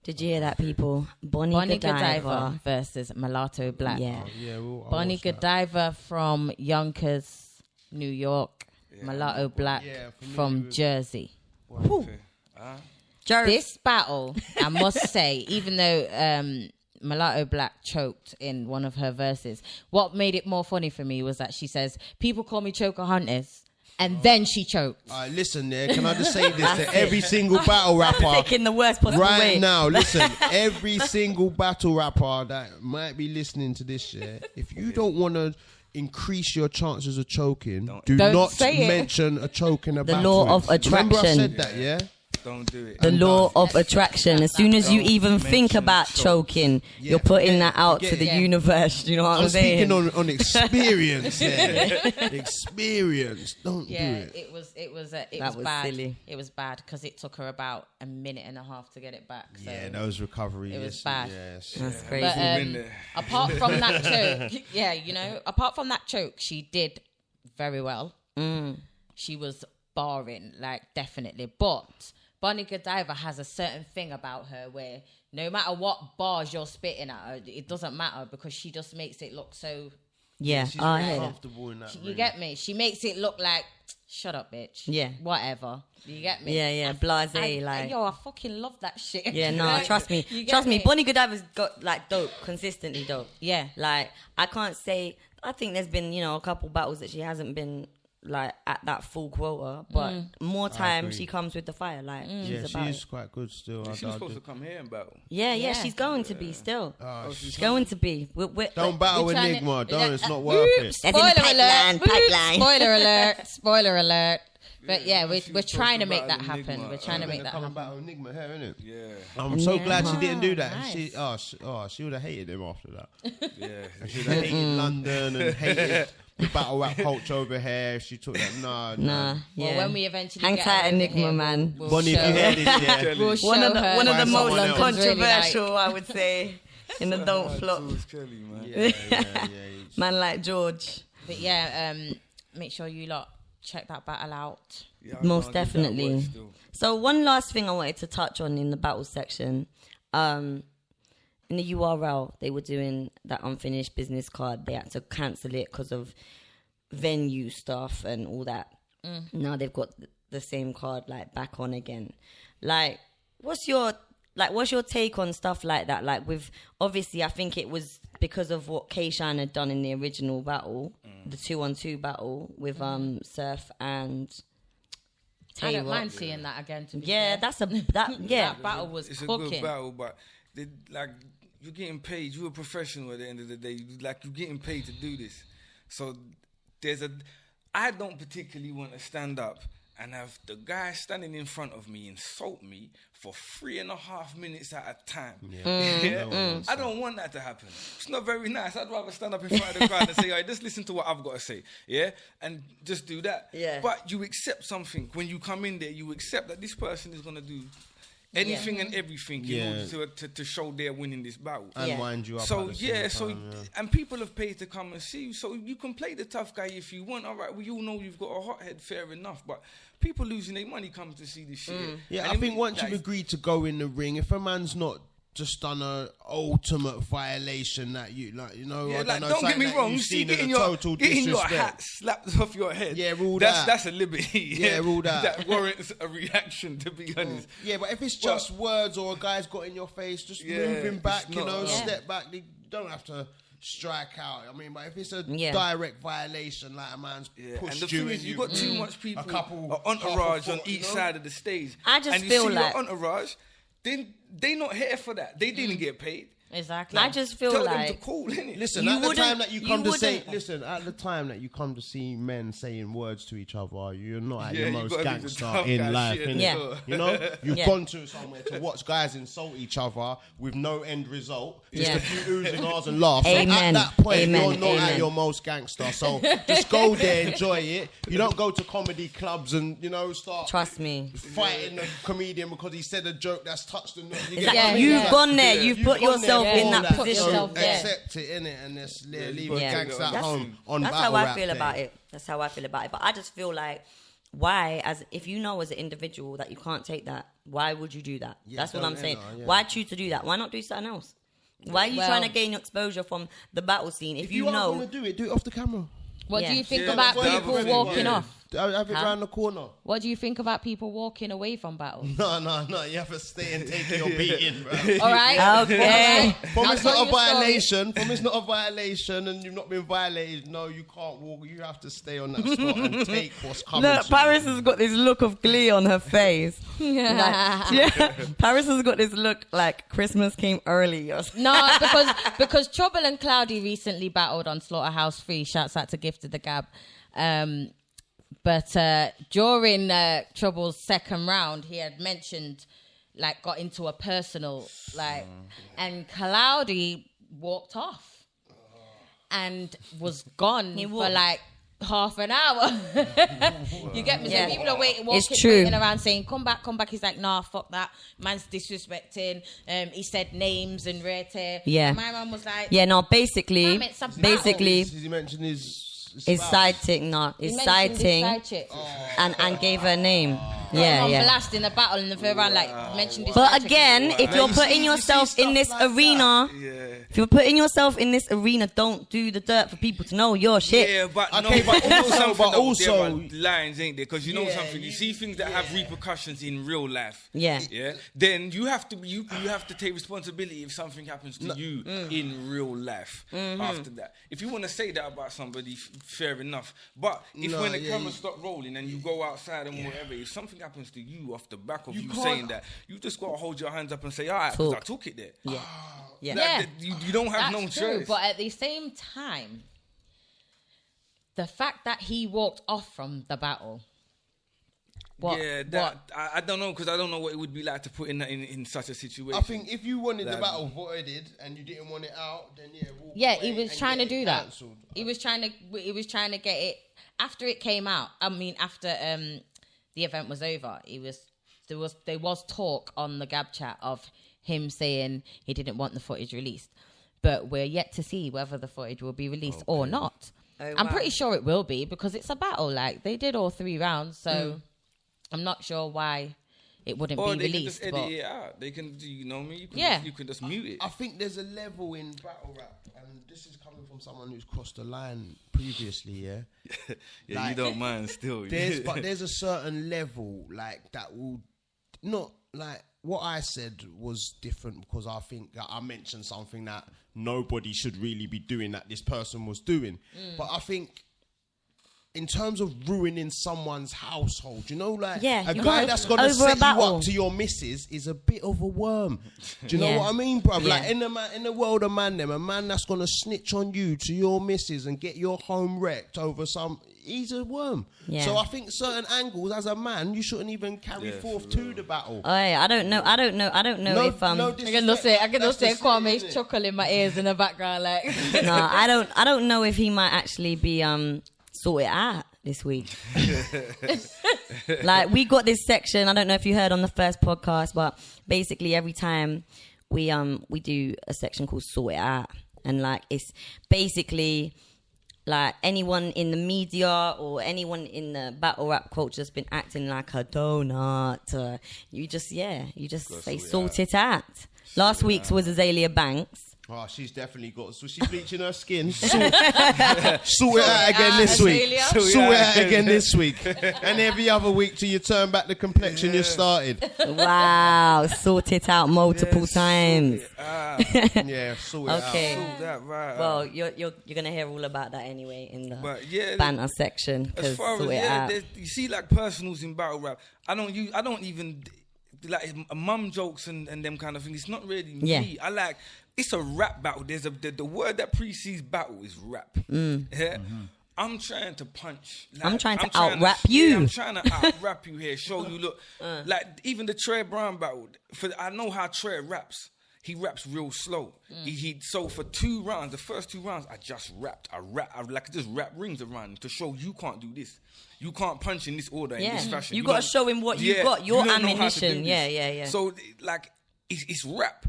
Did you hear that, people? Bonnie Godiva versus Mulatto Black. Yeah. Yeah, I'll Bonnie watch that. Godiva from Yonkers, New York. Mulatto Black Yeah, familiar from with- Jersey. Okay. This battle, I must say, even though Mulatto Black choked in one of her verses, what made it more funny for me was that she says, people call me Choker Hunters, and then she choked. All right, listen there. Can I just say this to every single battle rapper Sick in the worst possible right way. now? Listen, every single battle rapper that might be listening to this, if you don't want to increase your chances of choking, do Don't not say it. mention a choke in a battle. law of Remember I attraction. said that, yeah? Don't do it. The law of attraction. As soon as you Don't even think mention about choke. choking, you're putting that out to the universe. Do you know what I'm I'm saying? speaking on experience here. Experience. Don't do it. it was That was bad. silly. It was bad because it took her about a minute and a half to get it back. So. Yeah, those recovery. It was yes, bad. Yes. That's But crazy. been there. apart from that choke, apart from that choke, she did very well. She was barring, like, definitely. But Bonnie Godiva has a certain thing about her where no matter what bars you're spitting at her, it doesn't matter because she just makes it look so... Yeah, She's I very hear that. comfortable in that You ring. get me? She makes it look like, shut up, bitch. Yeah. Whatever. You get me? Yeah, blasé, like... Yo, I fucking love that shit. Yeah, no, Like, trust me. you get Trust me, Bonnie Godiva's got, like, dope, consistently dope. Yeah. Like, I can't say... I think there's been, a couple battles that she hasn't been, like, at that full quota. But more time agree. she comes with the fire. Like, Yeah, she's she about is it. quite good still. She was supposed to come here and battle. Yeah, Yeah. she's going to be still. she's She's going to be. Don't battle we trying to- Enigma. Don't. It's not Whoop, worth it. That's in the Spoiler pipeline, alert. Whoop, pipeline. Spoiler alert. Spoiler alert. But yeah, she we're was trying to supposed make to that battle happen. Enigma. We're trying to make that Come and happen. battle Enigma here, innit? Yeah. I'm so glad she Yeah. didn't do that. Nice. She would have hated him after that. Yeah. She would have hated London and hated the battle rap culture over here. She took that. Nah. Nah, yeah. Well, when we eventually Hang get tight, her over Enigma, here, man. we'll Bonnie, if show you her- hear this, yeah. we'll show One of the her most Find someone else. controversial, I would say, in the Don't Flop. George Kelly, man. Yeah. Man like George. But yeah, make sure you lot check that battle out. Yeah, I Most can't give that definitely. word still. So one last thing I wanted to touch on in the battle section. In the URL, they were doing that unfinished business card. They had to cancel it because of venue stuff and all that. Now they've got the same card like back on again. Like, what's your take on stuff like that? Like, with obviously, I think it was because of what K-Shine had done in the original battle, the 2-on-2 battle with Surf and I don't Tay-Rock. mind seeing that again. To be Yeah, fair. yeah. That battle was It's a cooking. good battle, but you're getting paid. You're a professional at the end of the day. Like, you're getting paid to do this. So I don't particularly want to stand up and have the guy standing in front of me insult me for 3.5 minutes at a time. Yeah. I don't want that to happen. It's not very nice. I'd rather stand up in front of the crowd and say, all right, just listen to what I've got to say. Yeah. And just do that. Yeah. But you accept something. When you come in there, you accept that this person is going to do anything and everything in order to show they're winning this battle. And Yeah. wind you up. So at the same time, and people have paid to come and see you, so you can play the tough guy if you want. All right, we all know you've got a hothead, fair enough, but people losing their money come to see this shit. Yeah, And I then think we- once like, you've agreed to go in the ring, if a man's not just done a ultimate violation that you like, yeah, I like, know, don't get something me that wrong. you've See, seen as getting a your total hat disrespect. slapped off your head. Yeah, rule that. That's a liberty. Yeah, rule that. That warrants a reaction. To be honest. Yeah, but if it's just words or a guy's got in your face, just Yeah, moving back, it's not- step back. You don't have to strike out. I mean, but if it's a Yeah. direct violation, like a man's Yeah, pushed and the you thing and is, you've got too much people, couple, an entourage half a on foot, each you know? side of the stage. I just and you feel see like- your entourage, then they not here for that. They didn't get paid. Exactly. I just feel Tell like them to call, innit? Listen, You at the wouldn't- time that you you come to say, wouldn't- listen, at the time that you come to see men saying words to each other, you're not at Yeah, your you most gotta be the gangster tough in guy life, shit, innit? Yeah. You know, you've Yeah. gone to somewhere to watch guys insult each other with no end result, just Yeah. a few oohs and ahs and laughs. So Amen. at that point, Amen. you're not Amen. at your most gangster. So just go there, enjoy it. You don't go to comedy clubs and start trust me. fighting the comedian because he said a joke that's touched the. You Exactly. get what I mean? You've Yeah. gone there. You've put gone there, yourself in all that Put position. yourself there. Accept it, innit, and just leave you the gotta gangster at take it home on That's battle how I rap feel day. about it. That's how I feel about it. But I just feel like, why, if you know as an individual that you can't take that, why would you do that? Yeah, That's what I'm don't saying. ever, yeah. Why choose to do that? Why not do something else? Why are you Well- trying to gain exposure from the battle scene if you are know? going to do it off the camera. What Yeah. do you think Yeah, about that's the people other thing, walking yeah. off? Have it Huh? round the corner. What do you think about people walking away from battles? No. You have to stay and take your beating, bro. All right. Okay. From I'll it's tell not a you story. violation. From it's not a violation, and you've not been violated. No, you can't walk. You have to stay on that spot and take what's coming. Look, to Paris you. has got this look of glee on her face. Paris has got this look like Christmas came early. Or something. No, because Trouble and Cloudy recently battled on Slaughterhouse 3. Shouts out to Gifted the Gab. But during Trouble's second round, he had mentioned, like, got into a personal, like, and Cloudy walked off and was gone for like half an hour. You get me? So people are waiting around saying, come back. He's like, nah, fuck that. Man's disrespecting. He said names and rare. Yeah. And my mum was like, basically, Did he mention his side chick? No, his side chick, and gave her name. Yeah. Blast in a battle in the third round, like mentioned. But again, if you're putting yourself in this arena, don't do the dirt for people to know your shit. Yeah, but also lines, ain't there? Because you know something. You see things that have repercussions in real life. Yeah. Then you have to take responsibility if something happens to you in real life. After that, if you want to say that about somebody, fair enough. But if when the cameras stop rolling and you go outside and whatever, if something happens to you off the back of you saying that, you just got to hold your hands up and say, all right, because I took it there. You don't have no choice. But at the same time, the fact that he walked off from the battle. I don't know, because I don't know what it would be like to put in such a situation. I think if you wanted the battle voided and you didn't want it out, then he was trying to do that. Cancelled. He was trying to get it after it came out. I mean, after the event was over, there was talk on the Gab chat of him saying he didn't want the footage released, but we're yet to see whether the footage will be released or not. I'm pretty sure it will be, because it's a battle. Like, they did all 3 rounds, so I'm not sure why it wouldn't be released. Or they can just edit it out. They can, you know me? You can just mute it. I think there's a level in battle rap, and this is coming from someone who's crossed the line previously, like, you don't mind still. But there's a certain level, like, that will not, like, what I said was different because I think that I mentioned something that nobody should really be doing that this person was doing. But I think in terms of ruining someone's household, you know, like a guy that's going to set you up to your missus is a bit of a worm. Do you know what I mean, bruv? Like in the world of man, a man that's going to snitch on you to your missus and get your home wrecked over he's a worm. Yeah. So I think certain angles as a man, you shouldn't even carry forth to the battle. Oh, yeah, I don't know if I can say Kwame's chuckle in my ears in the background, like. No, I don't know if he might actually be sort it out this week. Like, we got this section, I don't know if you heard on the first podcast, but basically every time we do a section called Sort It Out, and like, it's basically like anyone in the media or anyone in the battle rap culture has been acting like a donut. You just say sort it out. Last week's was Azalea Banks. Oh, she's definitely got. So she's bleaching her skin. Sort it out again this week. Sort it out again this week. And every other week till you turn back the complexion you started. Wow, sort it out multiple times. Sort it out. Okay. Sort that right. Well, you're gonna hear all about that anyway in the banter section. As far as you see, like, personals in battle rap, I don't even like mum jokes and them kind of things. It's not really me. I like. It's a rap battle. There's the word that precedes battle is rap. I'm trying to punch. Like, I'm trying to out-rap you. Yeah, I'm trying to out-rap you here. Show you, look. Like, even the Trey Brown battle, I know how Trey raps. He raps real slow. So for 2 rounds, the first 2 rounds, I just rapped. I just rap rings around to show you can't do this. You can't punch in this order, in this fashion. You got to show him what you got, your ammunition. Yeah. So, like, it's rap.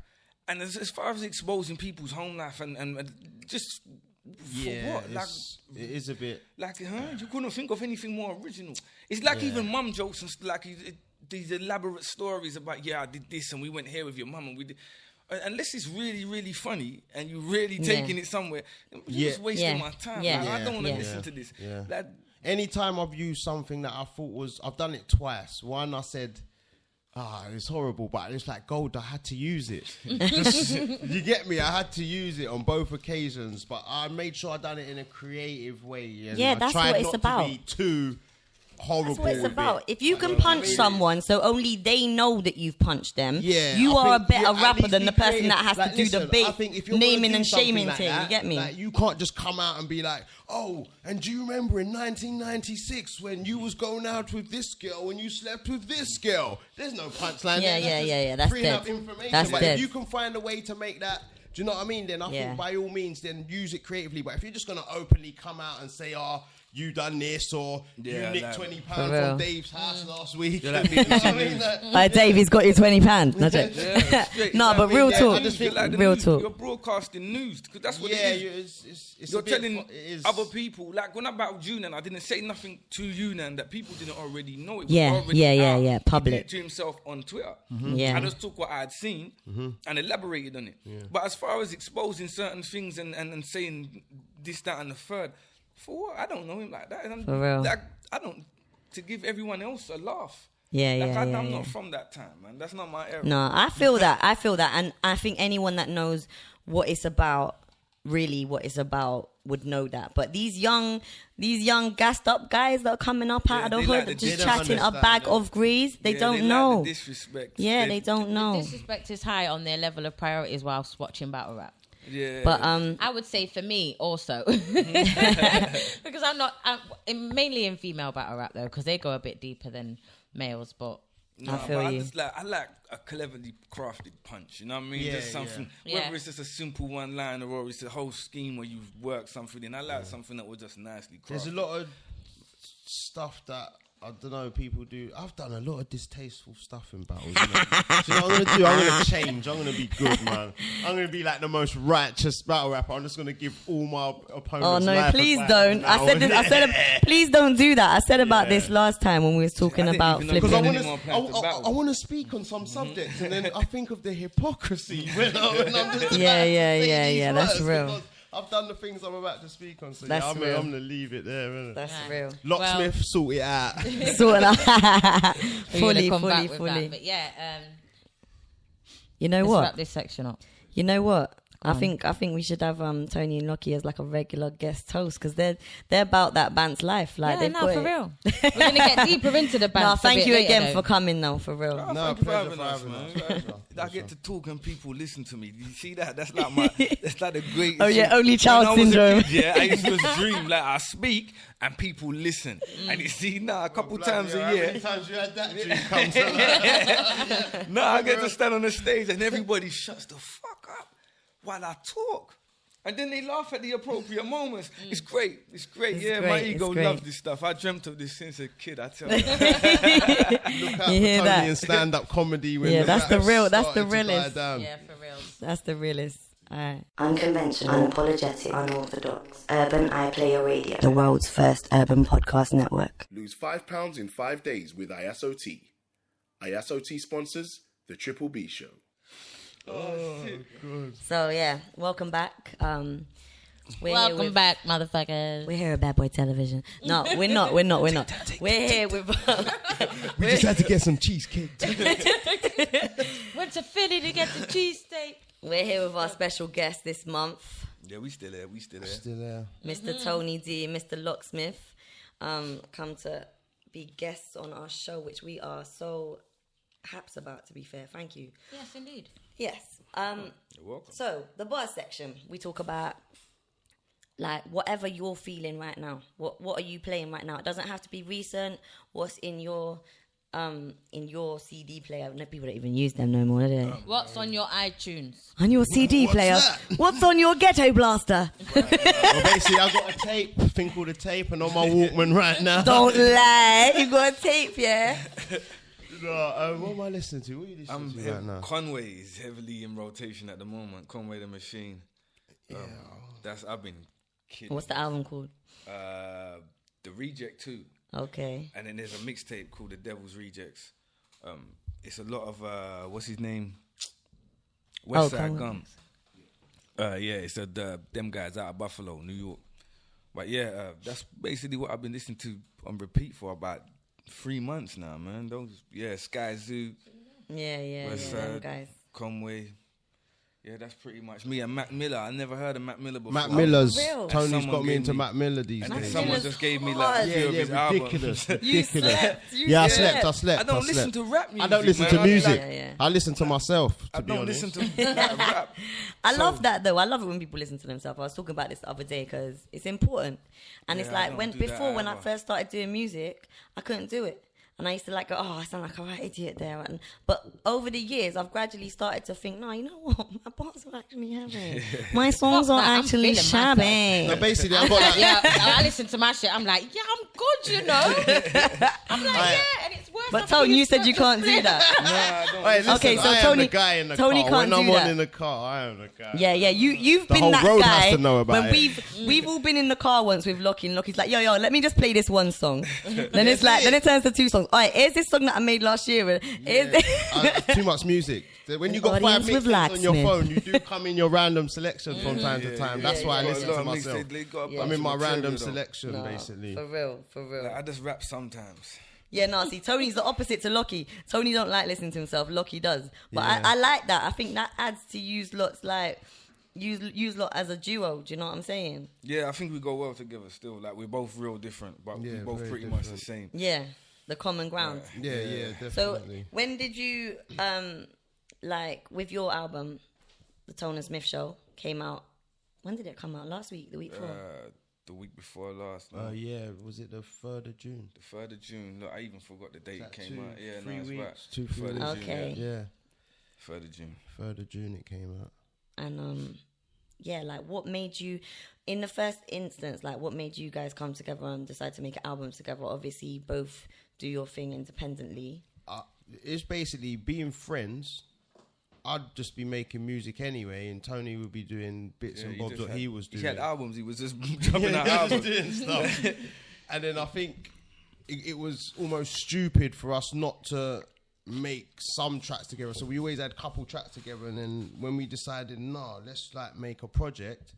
And as far as exposing people's home life and just for what? Like, it is a bit like, you couldn't think of anything more original. It's like even mum jokes and like these elaborate stories about I did this and we went here with your mum and we did. Unless it's really, really funny and you're really taking it somewhere, you're just wasting my time. Like, I don't want to listen to this. Yeah. Like, anytime I've used something that I thought I've done it twice. One, I said, it's horrible, but it's like gold. I had to use it. You get me? I had to use it on both occasions, but I made sure I done it in a creative way. And that's I tried what it's not about. to be too horrible. That's what it's with about. it. If you can punch someone so only they know that you've punched them, Yeah, you I are a think, better at rapper least than be the person creative. that has Like, to do listen, the big I think if you're gonna naming do and something shaming like thing. that, You get me? Like, you can't just come out and be like, oh, and do you remember in 1996 when you was going out with this girl and you slept with this girl? There's no punchline. Yeah, there. yeah. That's freeing up dead. information. That's but dead. if you can find a way to make that, do you know what I mean? Then I think by all means, then use it creatively. But if you're just gonna openly come out and say, oh, you done this, or you nicked £20 from Dave's house last week. Yeah, like, you know what I mean? Davey's got you £20. No, straight. no, but real talk. Real talk. You're broadcasting news because that's what Yeah, it is. it's You're a bit telling it is. other people, like when I battled Junan, I didn't say nothing to Junan that people didn't already know. It was already out. Yeah. He Public. did it to himself on Twitter. Yeah. I just took what I had seen and elaborated on it. Yeah. But as far as exposing certain things and saying this, that, and the third, for what? I don't know him like that. For real. Like, I don't, to give everyone else a laugh. I'm not from that time, man. That's not my era. No, I feel that. And I think anyone that knows what it's about, really what it's about, would know that. But these young gassed up guys that are coming up out of the hood, like just chatting a bag of grease, they don't know. Like the disrespect. They don't know. The disrespect is high on their level of priorities whilst watching battle rap. Yeah, but I would say for me also because I'm mainly in female battle rap though, because they go a bit deeper than males. But I feel you. I like a cleverly crafted punch. You know what I mean? Just something, whether it's just a simple one liner or it's a whole scheme where you've worked something in. I like something that was just nicely crafted. There's a lot of stuff that I don't know people do. I've done a lot of distasteful stuff in battles. You know? So you know what I'm gonna do? I'm gonna change. I'm gonna be good, man. I'm gonna be like the most righteous battle rapper. I'm just gonna give all my opponents. Oh no! life Please advice don't. now. I said, please don't do that. I said about this last time when we was talking about even know flipping. because I want to speak on some subjects, and then I think of the hypocrisy when I'm just Yeah. That's real. I've done the things I'm about to speak on, so That's I'm real. gonna leave it there. Innit? That's real. Locksmith, sort it out. Sort of. fully. But You know let's what? wrap this section up. You know what? I think we should have Tony and Lockie as like a regular guest host, because they're about that band's life. Like they've got for it. real. We're gonna get deeper into the band. No, thank you again for coming though, for real. No, Thank you for pleasure having for us, having man. us. I get to talk and people listen to me. You see that? That's like that's like the greatest. Oh yeah, thing. only child When I was a syndrome. kid, I used to just dream like I speak and people listen. And you see now a couple times a How year. many times you had that dream come to life? Now I get to stand on the stage and everybody shuts the fuck up while I talk. And then they laugh at the appropriate moments. It's great. It's great. My ego loves this stuff. I dreamt of this since a kid, I tell you. Look out You hear for that? Tony and stand-up comedy. When Yeah, the that's the raps real- that's the started to die realest. down. Yeah, for real. That's the realest. Alright. Unconventional, unapologetic, unorthodox. Urban iPlayer Radio. The world's first urban podcast network. Lose £5 in 5 days with ISO Tea. ISO Tea sponsors The Triple B Show. So yeah, welcome back. Welcome back, motherfuckers. We're here at Bad Boy Television. No, we're not. We're here with. We just had to get some cheesecake. Went to Philly to get the cheesesteak. We're here with our special guest this month, Yeah, we still there. Still there. Mr. Tony D, Mr. Locksmith, come to be guests on our show, which we are so haps about. To be fair, thank you. Yes, indeed. Yes. You're welcome. So the buzz section, we talk about like whatever you're feeling right now. What are you playing right now? It doesn't have to be recent. What's in your CD player? No, people don't even use them no more, do they? What's on your iTunes? On your CD What's player. that? What's on your ghetto blaster? Well, basically, I've got a thing called a tape, and on my Walkman right now. Don't lie. You got a tape, yeah? No, what am I listening to? What are you listening to right now? Conway is heavily in rotation at the moment. Conway the Machine. I've been kidding. What's the album called? The Reject 2. Okay. And then there's a mixtape called The Devil's Rejects. It's a lot of what's his name? Westside Conway. Gun. It's them guys out of Buffalo, New York. But that's basically what I've been listening to on repeat for about 3 months now, man. Sky Zoo. Yeah, them guys. Conway. Yeah, that's pretty much me and Mac Miller. I never heard of Mac Miller before. Mac Miller's. real? Tony's Someone got me gave into me- Mac Miller these And days. then someone Miller's just gave me hard. like a few of his ridiculous. albums. Ridiculous. You Yeah, I slept. slept. I don't listen to rap music. I don't listen man. to I music. like- Yeah. I listen to myself, to I be don't honest. listen to rap. I love that though. I love it when people listen to themselves. I was talking about this the other day because it's important, and it's Yeah, I like don't when do that before when I either. first started doing music, I couldn't do it, and I used to like go, oh, I sound like a right idiot there. But over the years, I've gradually started to think, no, you know what, my bars are actually heavy. My songs Fuck are that, I'm actually feeling shabby. So basically, I've got that. Yeah, I listen to my shit. I'm like, yeah, I'm good, you know. I'm like, yeah, and it's worse. But Tone, you said you can't do that. Nah, I don't. Hey, listen, Okay, so I am Tony- the guy in the Tony car. can't When I'm do on that. in the car, I am the guy. Yeah, you've The been whole that road guy has to know about when it. we've all been in the car once with Lockie, and Lockie's like, yo, let me just play this one song. Then it's like, then it turns to two songs. All right, here's this song that I made last year. And here's Too much music. When you got Audience 5 with mixes on your Locksmith. phone, you do come in your random selection from time to time. That's why I Got a listen lot to of myself. mixtapes. They got a Yeah. bunch I'm in of my material, random though. selection, basically. For real. Like, I just rap sometimes. Yeah, no, see, Tony's the opposite to Lockie. Tony don't like listening to himself. Lockie does. But Yeah. I like that. I think that adds to use lot as a duo. Do you know what I'm saying? Yeah, I think we go well together still. Like, we're both real different, but Yeah, we're both very pretty much the different. same. Yeah, the common ground. Yeah, So definitely. when did you like with your album, the Tone Smith Show came out? When did it come out? Last week? The week before? The week before last. No, Yeah, was it the 3rd of June? the 3rd of June. Look, I even forgot the date it That came 2, out. Yeah, 3 no, it's weeks, right. 2, 3 3rd weeks. of June, Okay. Yeah, 3rd of June. 3rd of June it came out. And yeah, like what made you, in the first instance, like what made you guys come together and decide to make an album together? Obviously, you both do your thing independently. It's basically being friends. I'd just be making music anyway, and Tony would be doing bits and he bobs just what had- he was doing. He had albums. He was just jumping out albums. doing stuff. And then I think it was almost stupid for us not to make some tracks together. So we always had a couple tracks together, and then when we decided, no, let's like make a project,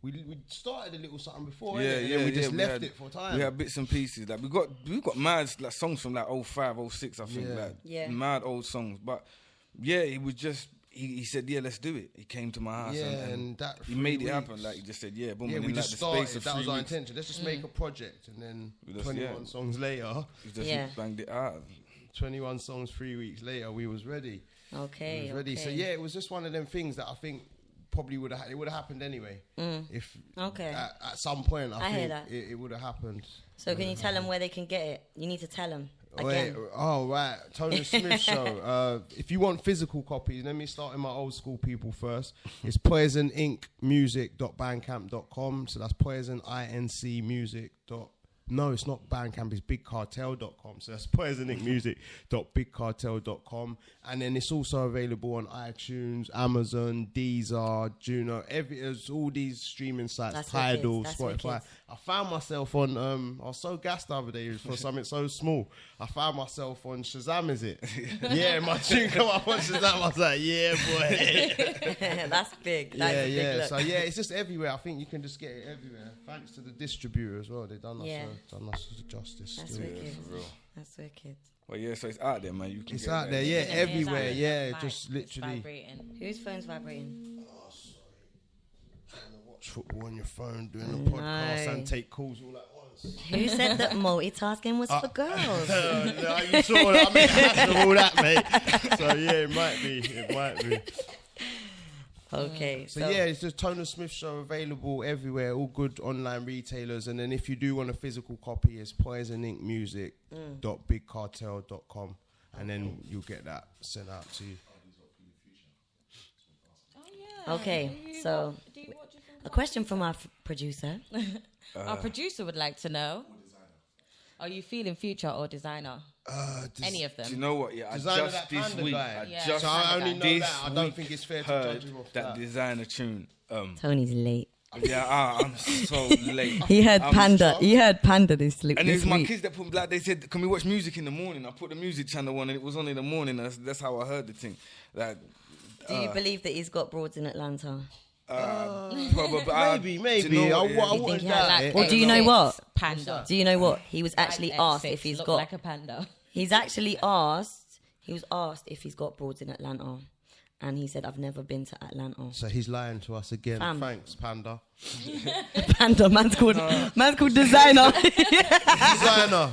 we started a little something before, innit? And then we just left it for time. We had bits and pieces. Like we got mad like songs from like 05, 06, I think. Yeah. Like Yeah. mad old songs. But yeah, it was just he said, yeah, let's do it. He came to my house Yeah, and and that he 3 made it weeks. happen. Like he just said, yeah, boom. Yeah, and we in, like, just the space started. of That 3 was our weeks, intention. Let's just make a project, and then We just- 21 yeah. songs later, we just Yeah. banged it out. 21 songs 3 weeks later, we was ready. Okay. It was ready. So okay. yeah, it was just one of them things that I think probably would have happened anyway. If Okay. at some point I I hear think that. it would have happened. So can you tell them where they can get it? You need to tell them Wait, again. oh right, Tony Smith Show. If you want physical copies, let me start with my old school people first. It's poisonincmusic.bandcamp.com. So that's poisonincmusic. No, it's not Bandcamp, it's bigcartel.com. So that's poisonincmusic.bigcartel.com. And then it's also available on iTunes, Amazon, Deezer, Juno, there's all these streaming sites, That's Tidal, wicked, that's Spotify. wicked. I found myself on, I was so gassed the other day for something so small. I found myself on Shazam, is it? Yeah, my tune come up on Shazam. I was like, yeah, boy. That's big. That's a big look. So yeah, it's just everywhere. I think you can just get it everywhere. Thanks to the distributor as well. They've done us justice. That's still. wicked. for real. That's wicked. Well, yeah, so it's out there, man. You can It's get out it, there, man. yeah, It's everywhere, out. yeah, Like, just it's literally. vibrating. Whose phone's vibrating? Watch football on your phone, doing a podcast and take calls all at once. Who said that multitasking was for girls? No, you saw that. I mean, after all that, mate. So yeah, it might be. Okay. So yeah, it's just Tony Smith Show available everywhere, all good online retailers. And then if you do want a physical copy, it's poisonincmusic.bigcartel.com, and then you'll get that sent out to you. Oh, yeah. Okay, so what do you think a question from our producer. Our producer would like to know: are you feeling Future or Designer? Any of them? Do you know what? Yeah, I Designer, just that this Panda week, guy. I Yeah. just So I only know this that. I don't week think it's fair to heard judge him off that that. Designer tune. Tony's late. Yeah, I'm so late. He heard I'm Panda. so- He heard Panda this And it this was my week. kids that put like they said, can we watch music in the morning? I put the music channel on and it was on in the morning. That's how I heard the thing. Like, Do you believe that he's got broads in Atlanta? probably Maybe. do you know what, I yeah? wouldn't think he doubt had, it. Or do you know what? Panda. Do you know what? He was actually Like asked X6 if he's look got. like a panda. He's actually asked. He was asked if he's got broads in Atlanta, and he said, I've never been to Atlanta. So he's lying to us again. Fam. Thanks, Panda. Panda, man's called designer. Designer.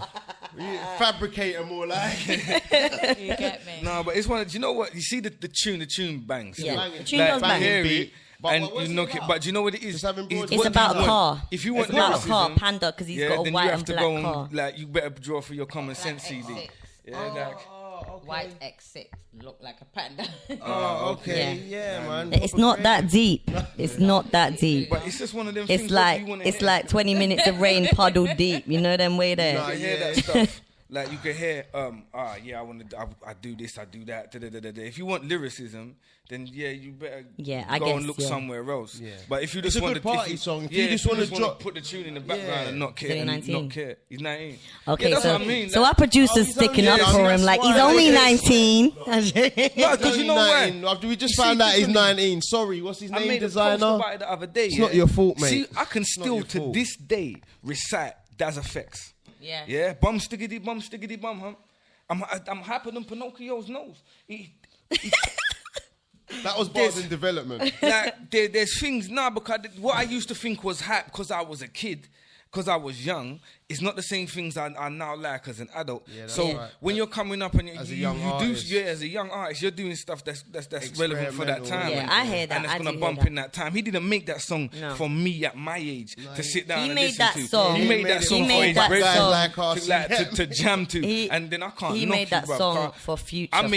Fabricator more like. You get me? No, but it's one. Do you know what? You see the tune bangs. Yeah, Banging. the tune does bang. hear Beat. it, But and what's you it knock it. about? But do you know what it is? Just having broad- It's what about do a you car. want? If you want It's about a lyricism, car, Panda, because he's got a then white you have and to black go and, car. like, you better draw for your common sense CD. X6. Yeah, like. White X6 look like a panda. Oh, okay. Yeah, man. It's not that deep. It's not that deep. But it's just one of them It's things like that you want it's like 20 minutes of rain puddle deep. You know them way there. You can hear that stuff. Like you can hear, I do this, I do that. Da, da, da, da, da. If you want lyricism, then you better I go guess, and look somewhere else. Yeah. But if you It's just a want good to party song. If you just wanna drop- put the tune in the background and not care, So you're and 19? not care. He's 19. Okay, that's so what I mean. so our producer's he's sticking only- up for him. that's Like he's why. only Okay. 19. No, because you know what? 19. After we just You found see, out he's because- 19. Sorry, what's his I name? made a post Designer. about it the other day. It's not your fault, mate. See, I can not still your to fault. this day recite Das Effects. Yeah. Yeah, bum stiggity bum, huh? I'm happier than Pinocchio's nose. That was bars in development. Like there's things now because what I used to think was hype because I was a kid, because I was young, it's not the same things I now like as an adult. Yeah, that's so right. when you're coming up and As a you young artist. as a young artist, you're doing stuff that's relevant for that Experimental. time. Yeah, I hear that. And it's I gonna do hear bump that. in that time. He didn't make that song No. for me at my age to sit down He and made listen that to. song. He made that He song for made his that brethren song. Like us. to jam to, He- and then I can't. He knock made you, that bruv, song 'cause for future I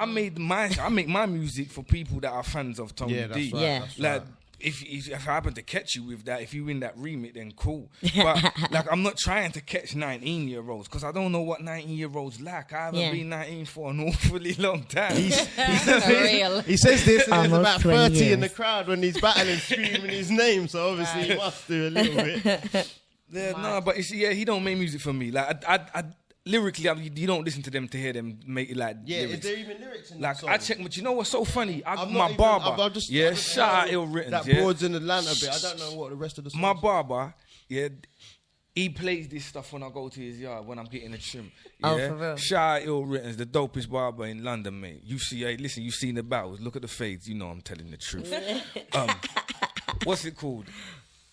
made fans. I make my music for people that are fans of Tony Yeah, that's D. right. Yeah. That's Like right. if I happen to catch you with that, if you win that remix, then cool. But like I'm not trying to catch 19-year-olds because I don't know what 19-year-olds like. I haven't Yeah. been 19 for an awfully long time. For real. He says this and there's Almost about 20 30 in the years. crowd when he's battling, screaming his name, so obviously he must do a little bit. Yeah, no, but it's, he don't make music for me. Like I lyrically, you don't listen to them to hear them make like Yeah, lyrics. is there even lyrics in Like that song? I check, but you know what's so funny? I'm My not even- barber, I've just- yeah, I just shout out know Ill Written, That yeah. Broads in Atlanta bit. I don't know what the rest of the song My is. barber, yeah, he plays this stuff when I go to his yard when I'm getting a trim. Yeah? Oh, for real? Shout out Ill Written's the dopest barber in London, mate. You see, listen, you've seen the battles. Look at the fades. You know I'm telling the truth. What's it called?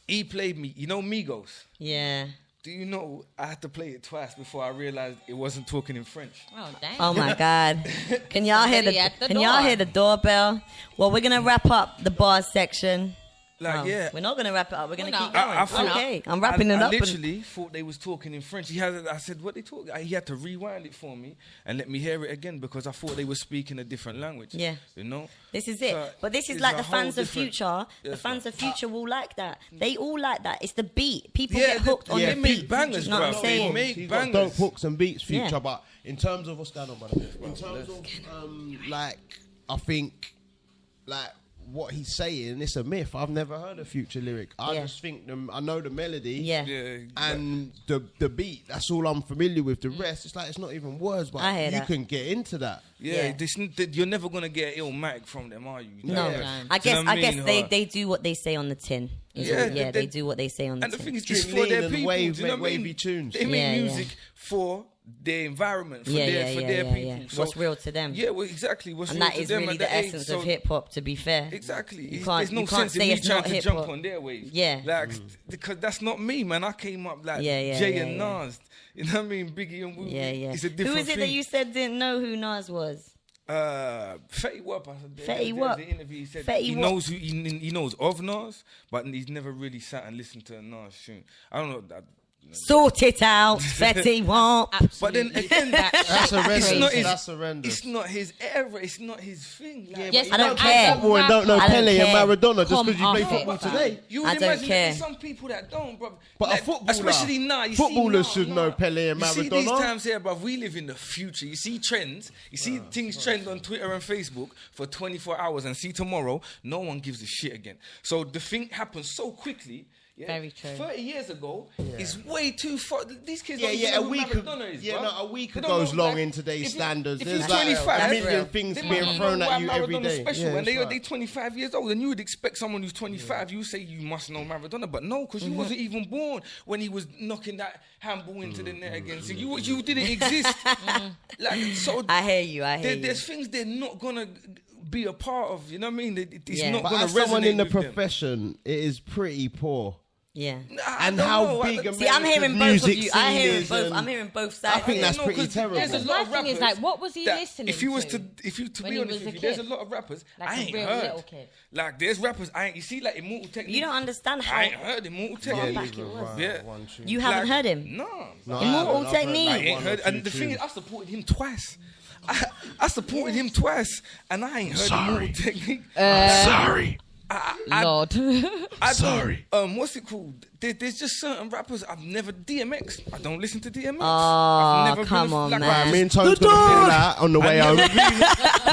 He played me. You know Migos? Yeah. Do you know I had to play it twice before I realized it wasn't talking in French? Oh, damn. Oh my God! Can y'all hear Somebody at the Can y'all door. hear the doorbell? Well, we're gonna wrap up the bars section. Like, Oh, yeah. we're not gonna wrap it up. We're gonna We're keep not. going. I thought- Okay, I'm wrapping it I up. and- literally thought they was talking in French. I said, what they talk? He had to rewind it for me and let me hear it again because I thought they were speaking a different language. Yeah. You know? This is it. So But this is it's like a the whole fans of different- Future. The Yes, fans man. of Future will like that. They all like that. It's the beat. People Yeah, get hooked on they the make beat. bangers, You know what bro. I'm They saying? make He's got bangers. dope hooks and beats, Future, Yeah. but in terms of what's going on, brother? In terms of like, I think like what he's saying, it's a myth. I've never heard a Future lyric. I Yeah. just think I know the melody, Yeah. Yeah, and the beat. That's all I'm familiar with. The rest, it's like it's not even words, but I hear you that. can get into that. Yeah, you're never gonna get Illmatic from them, are you? No, Yeah. I Do you guess know what I guess mean? they do what they say on the tin. Yeah, They do what they say on the And the tin. thing is, Just it's for their lean and people. wave, do you know make what I mean? wavy tunes. They make Yeah, yeah. music for their environment, for Yeah, their yeah, people. yeah. What's real to them. Yeah, well, exactly. What's And real that to is them really at the that age. essence So of hip hop. To be fair, exactly. You There's no you sense in say me it's trying not to hip jump hop. on their wave. Yeah. Like, because that's not me, man. I came up like Yeah, Jay yeah, and yeah. Nas. You know what I mean? Biggie and Woo. Yeah, yeah. It's a Who different is it thing. that you said didn't know who Nas was? Fetty Wap. Fetty Wap. The interview, he said Fetty he Wap. knows he knows of Nas, but he's never really sat and listened to a Nas tune. I don't know that. Sort it out, Betty Womp. But then again, That's horrendous. it's not his, That's horrendous. it's not his era. It's not his thing. Like, Yes, I don't care. Football and don't know I don't Pele and care. Maradona just Come because you play on. football today. You I would don't imagine care. there's some people that don't, bro. But Like, a footballer, especially now, you footballers see, should know Pele and You see these Maradona. times here, bro. We live in the future. You see trends. You see things trend on Twitter and Facebook for 24 hours, and see tomorrow, no one gives a shit again. So the thing happens so quickly. Yeah? Very true. 30 years ago is way too far. These kids Yeah, don't yeah, even a know week. who Maradona is, Yeah, bruv. no, a week They don't goes know, long like, in today's if you- standards. if There's you're like 25, a million real. things They being might not thrown know at why you every Maradona's day. special, Yeah, and it's they're right. 25 years old, and you would expect someone who's 25. You say you must know Maradona, but no, because you wasn't even born when he was knocking that handball into the net again. So you didn't exist. Like so, I hear you. I hear you. there's things they're not gonna be a part of. You know what I mean? It's Yeah. not But going to as resonate someone in the with them. profession, it is pretty poor. Yeah. And how big American See, I'm hearing both of music you. I scene hear is, both. and I'm hearing both sides. I think that's No, pretty 'cause terrible. There's a My lot of thing rappers is, like, what was he that listening if you was to to when be he honest was a with you, there's a kid? lot of rappers Like I a ain't real heard. little kid. Like there's rappers I ain't. You see, like Immortal Technique. You don't understand how I ain't heard Immortal Technique. back it was. Yeah. you haven't heard him. No. No, Immortal I've heard, Technique. I like, ain't one or heard, two and the thing is, tunes. I supported him twice. I supported him twice, and I ain't heard Immortal Technique. Sorry. Lord. Sorry. What's it called? There's just certain rappers I've never DMX. I don't listen to DMX. Oh, I've never come been a- on, like, man. Me and Tone's gonna fall out on the way home.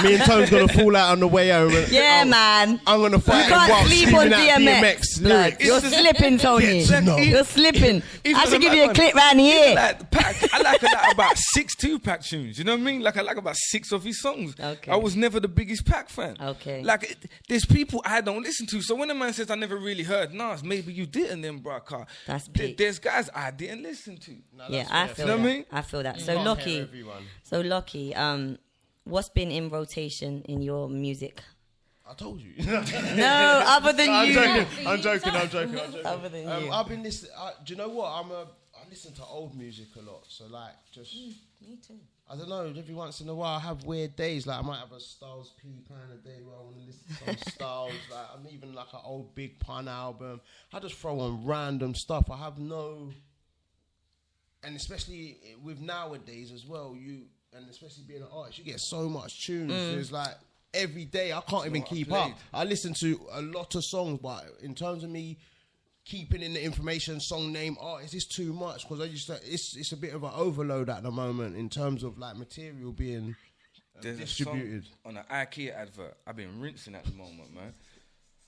Me and Tone's gonna fall out on the way home. Yeah, man. I'm gonna You fight him can't while sleep on screaming out DMX. DMX lyrics. You're slipping, Tony. Get to know. You're slipping. Even I should the give you a Madman. clip round here. Like the Pac, I like about 6 Tupac tunes. You know what I mean? Like I like about 6 of his songs. Okay. I was never the biggest Pac fan. Okay. Like there's people I don't listen to. So when a man says I never really heard Nas, maybe you didn't then, bro. That's peak. There's guys I didn't listen to. Yeah, I feel You know that. what I mean? I feel that. So Can't hear Lockie, everyone. what's been in rotation in your music? I told you. No, other than I'm you. joking. I'm joking. Other than you. I've been listening. Do you know what? I listen to old music a lot. So like, just Me too. I don't know. Every once in a while, I have weird days. Like I might have a Styles P kind of day where I want to listen to some Styles. Like I'm even like an old Big Pun album. I just throw on random stuff. I have no. And especially with nowadays as well, and especially being an artist, you get so much tunes. It's like every day I can't even keep up. I listen to a lot of songs, but in terms of me keeping in the information, song name, artist, it's too much because it's a bit of an overload at the moment in terms of like material being There's distributed. a song on an IKEA advert. I've been rinsing at the moment, man.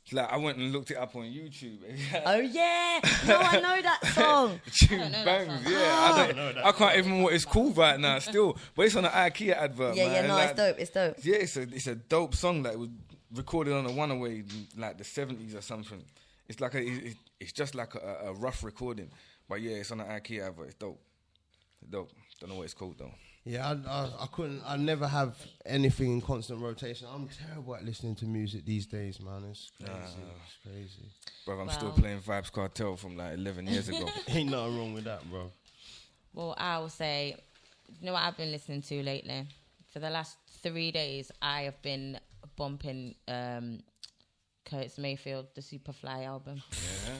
It's like I went and looked it up on YouTube. Oh yeah, no, I know that song. The tune bangs, yeah. I can't even remember what it's called right now still. But it's on an IKEA advert, Yeah, man. yeah, And no, like, it's dope. It's dope. Yeah, it's a dope song that was recorded on a one-away in like the 70s or something. It's like it's just like a rough recording. But yeah, it's on an IKEA advert. It's dope. It's dope. Don't know what it's called though. Yeah, I couldn't. I never have anything in constant rotation. I'm terrible at listening to music these days, man. It's crazy. It's crazy. Bro, I'm still playing Vibes Cartel from like 11 years ago. Ain't nothing wrong with that, bro. Well, I will say, you know what I've been listening to lately? For the last 3 days, I have been bumping Curtis Mayfield, the Superfly album. Yeah.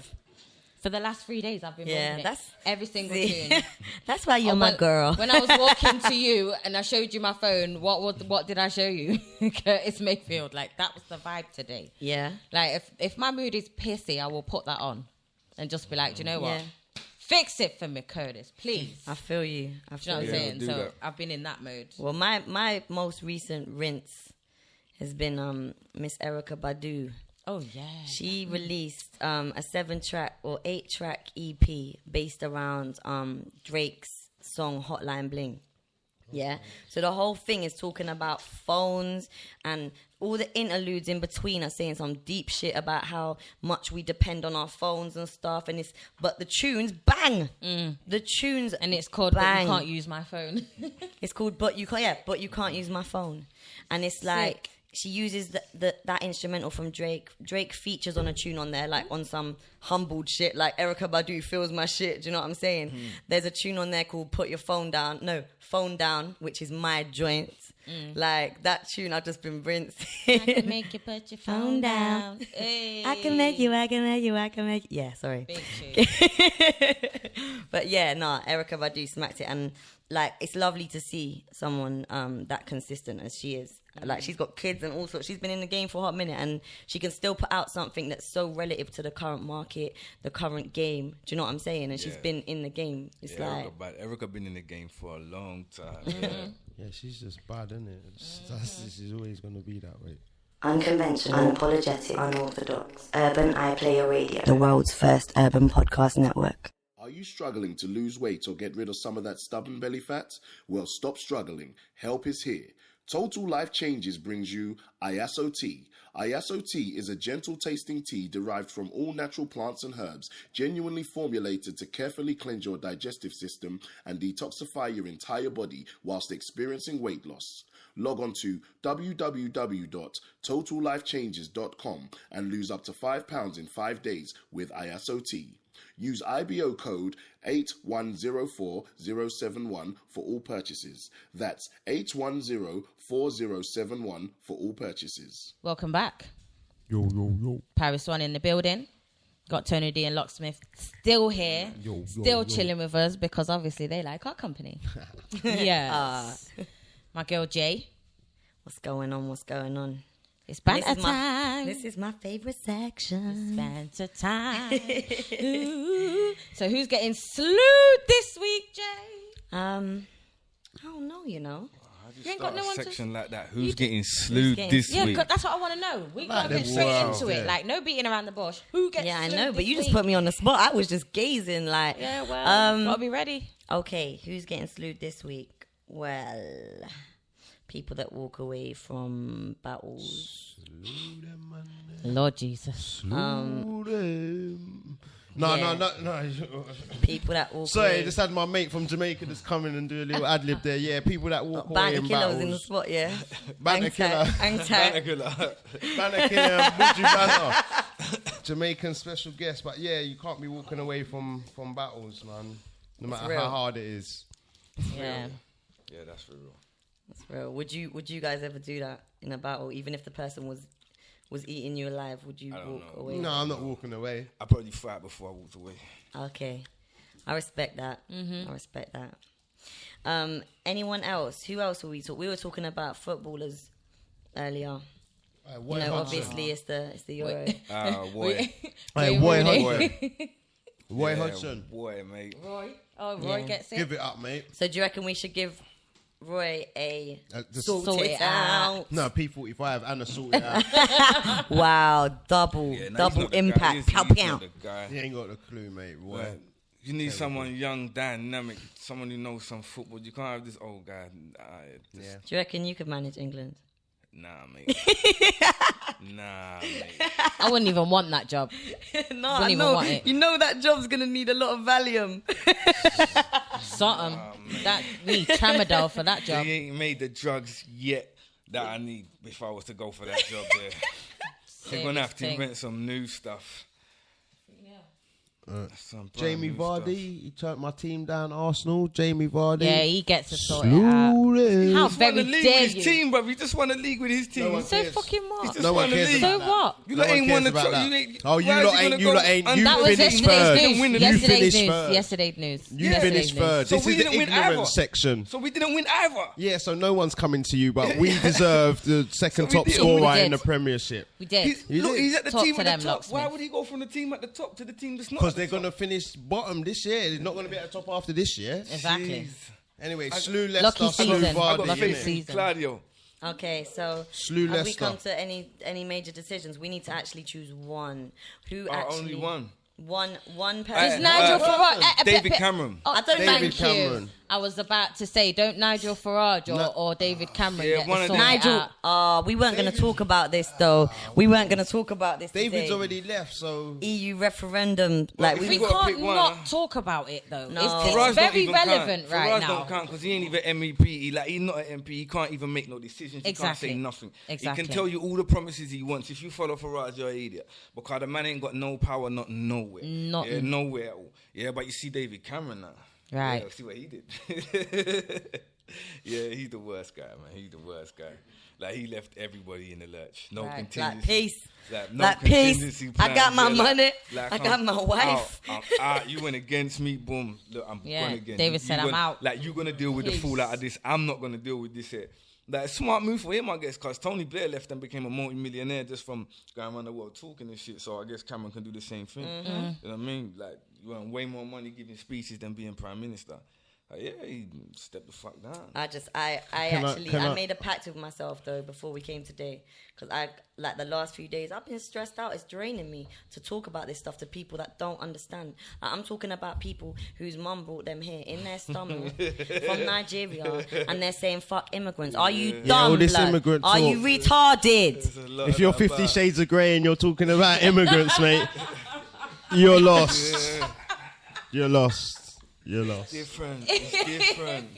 For the last 3 days, I've been Yeah, bumping that's it. Every single see, tune. that's why you're my when, girl. When I was walking to you and I showed you my phone, what did I show you? Curtis Mayfield. Like, that was the vibe today. Yeah. Like, if my mood is pissy, I will put that on and just be like, do you know what? Yeah. Fix it for me, Curtis, please. I feel you. I Do you feel know what I'm you. saying? do So that. I've been in that mode. Well, my most recent rinse has been Miss Erykah Badu. Oh, yeah. She released a 7-track or 8-track EP based around Drake's song Hotline Bling. Yeah. So the whole thing is talking about phones, and all the interludes in between are saying some deep shit about how much we depend on our phones and stuff. And but the tunes bang. The tunes And it's called But bang. You Can't Use My Phone. It's called But You Can't Use My Phone. And it's like she uses that instrumental from Drake. Drake features on a tune on there, like on some humbled shit, like Erykah Badu feels my shit. Do you know what I'm saying? There's a tune on there called Put Your Phone Down. No, Phone Down, which is my joint. Like that tune, I've just been rinsed. I can make you put your phone down. I can make you. Yeah, sorry. Big tune. But yeah, Erykah Badu smacked it, and like it's lovely to see someone that consistent as she is. Like she's got kids and all sorts. She's been in the game for a hot minute, and she can still put out something that's so relative to the current market, the current game. Do you know what I'm saying? And she's been in the game. It's like Erykah been in the game for a long time. Yeah, she's just bad, isn't it? She's always going to be that way. Unconventional, unapologetic, unorthodox. Urban iPlayer Radio. The world's first urban podcast network. Are you struggling to lose weight or get rid of some of that stubborn belly fat? Well, stop struggling. Help is here. Total Life Changes brings you Iaso Tea. Iaso Tea is a gentle tasting tea derived from all natural plants and herbs, genuinely formulated to carefully cleanse your digestive system and detoxify your entire body whilst experiencing weight loss. Log on to www.totallifechanges.com and lose up to £5 in 5 days with ISOT. Use IBO code 8104-071 for all purchases. That's 810-4071 for all purchases. Welcome back. Yo. Paris One in the building. Got Tony D and Locksmith still here, still chilling with us because obviously they like our company. Yes. My girl Jay. What's going on? It's banter time. This is my favorite section. It's banter time. Ooh. So who's getting slewed this week, Jay? I don't know, you know. You ain't got no one section to... like that. Who's getting slewed this Yeah, week? that's what I want to know. We got to get straight into it. Like, no beating around the bush. Who gets Yeah, I slewed know, but this you just week? put me on the spot. I was just gazing like... Yeah, well, gotta be ready. Okay, who's getting slewed this week? Well, people that walk away from battles. Lord Jesus. No. People that walk Sorry, away. just had my mate from Jamaica just come in and do a little ad lib there. Yeah, people that walk away Banter in killers in the battles. spot, yeah. Banter killer. Hang tight. Banter killer, would you banter? Jamaican special guest, but yeah, you can't be walking away from battles, man. No matter real. how hard it is. Yeah. Yeah, that's for real. That's real. Would you guys ever do that in a battle, even if the person was eating you alive? Would you walk away? No, I'm not walking away. I probably fight before I walked away. Okay, I respect that. I respect that. Anyone else? Who else were we talking? We were talking about footballers earlier. Roy Hodgson. Obviously it's the Euro. Boy. Hey, Roy Hodgson. Roy Hodgson. Boy, mate. Roy Yeah. gets it. Give it up, mate. So do you reckon we should give Roy a Sort it out? No, P45 and a sort it out. Wow, double Yeah, no, he's double not the guy. impact. He's Pow not pow. the guy. He ain't got a clue, mate. Roy. Like, you need someone young, dynamic, someone who knows some football. You can't have this old guy. Do you reckon you could manage England? Nah, mate. Nah, mate. I wouldn't even want that job. No, Wouldn't I even know. want it. You know that job's gonna need a lot of Valium. Something. That need tramadol for that job. They ain't made the drugs yet that I need if I was to go for that job there. They're going to have to Serious thing. invent some new stuff. Some brand Jamie new Vardy, stuff. he turned my team down, Arsenal. Jamie Vardy. Yeah, he gets to sort it out. Slowly. How He very won the league dare with his you? team, bruv. He just won a league with his team. one So cares. fucking He's what? just No won one the cares league. about So that. what? You No lot one ain't won cares the about trophy. that. Oh, you Why is lot he ain't. gonna You go lot ain't. under- You That was finished yesterday's third. Didn't win news. the league. You finished Yesterday's news. third. Yesterday's news. You Yeah. finished third. So This we is the didn't win ignorant either. section. So we didn't win either. Yeah, so no one's coming to you, but we deserve the second So we top did. scorer We in did. the Premiership. We did. He's at the Talk team to at them, the top. Why Locksmith. would he go from the team at the top to the team that's not? Because at they're the going to top? finish bottom this year. They're not going to be at the top after this year. Exactly. Jeez. Anyway, slew Lucky Leicester, slew season. I got Vardy. Lucky faith innit? in season. Claudio. Okay, so Slew have we Leicester. come to any major decisions? We need to actually choose one. Who actually Only one. One Is person. Nigel Farage... David Cameron. I don't David thank you. Cameron. I was about to say, don't Nigel Farage or David Cameron Yeah, get one the of sort them. it Nigel, out. we weren't going to talk about this though. We weren't going to talk about this David's today. already left, so... EU referendum. Like if we We you gotta can't pick one, not huh? talk about it though. No. It's Farage don't very even relevant count. right Farage now. don't count because he ain't even MEP. He's not an MP. He can't even make no decisions. He Exactly. can't say nothing. Exactly. He can tell you all the promises he wants. If you follow Farage, you're an idiot. Because the man ain't got no power, not nowhere. Nothing. Yeah, nowhere at all. Yeah, but you see David Cameron now. Right. Yeah, see what he did. Yeah, he's the worst guy, man. He's the worst guy. Like, he left everybody in the lurch. No Right. contingency. Like, peace. No Like, peace. contingency I got plans. my Yeah, money. I got I'm my wife. out. I'm out. You went against me. Boom. Look, I'm Yeah, going again. David You said, I'm gonna- out. Like, you're going to deal with the Peace. fallout of this. I'm not going to deal with this here. Like, smart move for him, I guess, because Tony Blair left and became a multi-millionaire just from going around the world talking and shit. So I guess Cameron can do the same thing. Mm-hmm. You know what I mean? Like, you earn way more money giving speeches than being prime minister. Yeah, he stepped the fuck down. I made a pact with myself though before we came today, because like the last few days I've been stressed out. It's draining me to talk about this stuff to people that don't understand. Like, I'm talking about people whose mum brought them here in their stomach from Nigeria, and they're saying fuck immigrants. Are you dumb? all this blood? immigrant Are talk. you retarded? There's a lot If of you're that 50 about- Shades of Grey and you're talking about immigrants, mate, you're lost. Yeah. You're lost. You're lost. Different. It's different.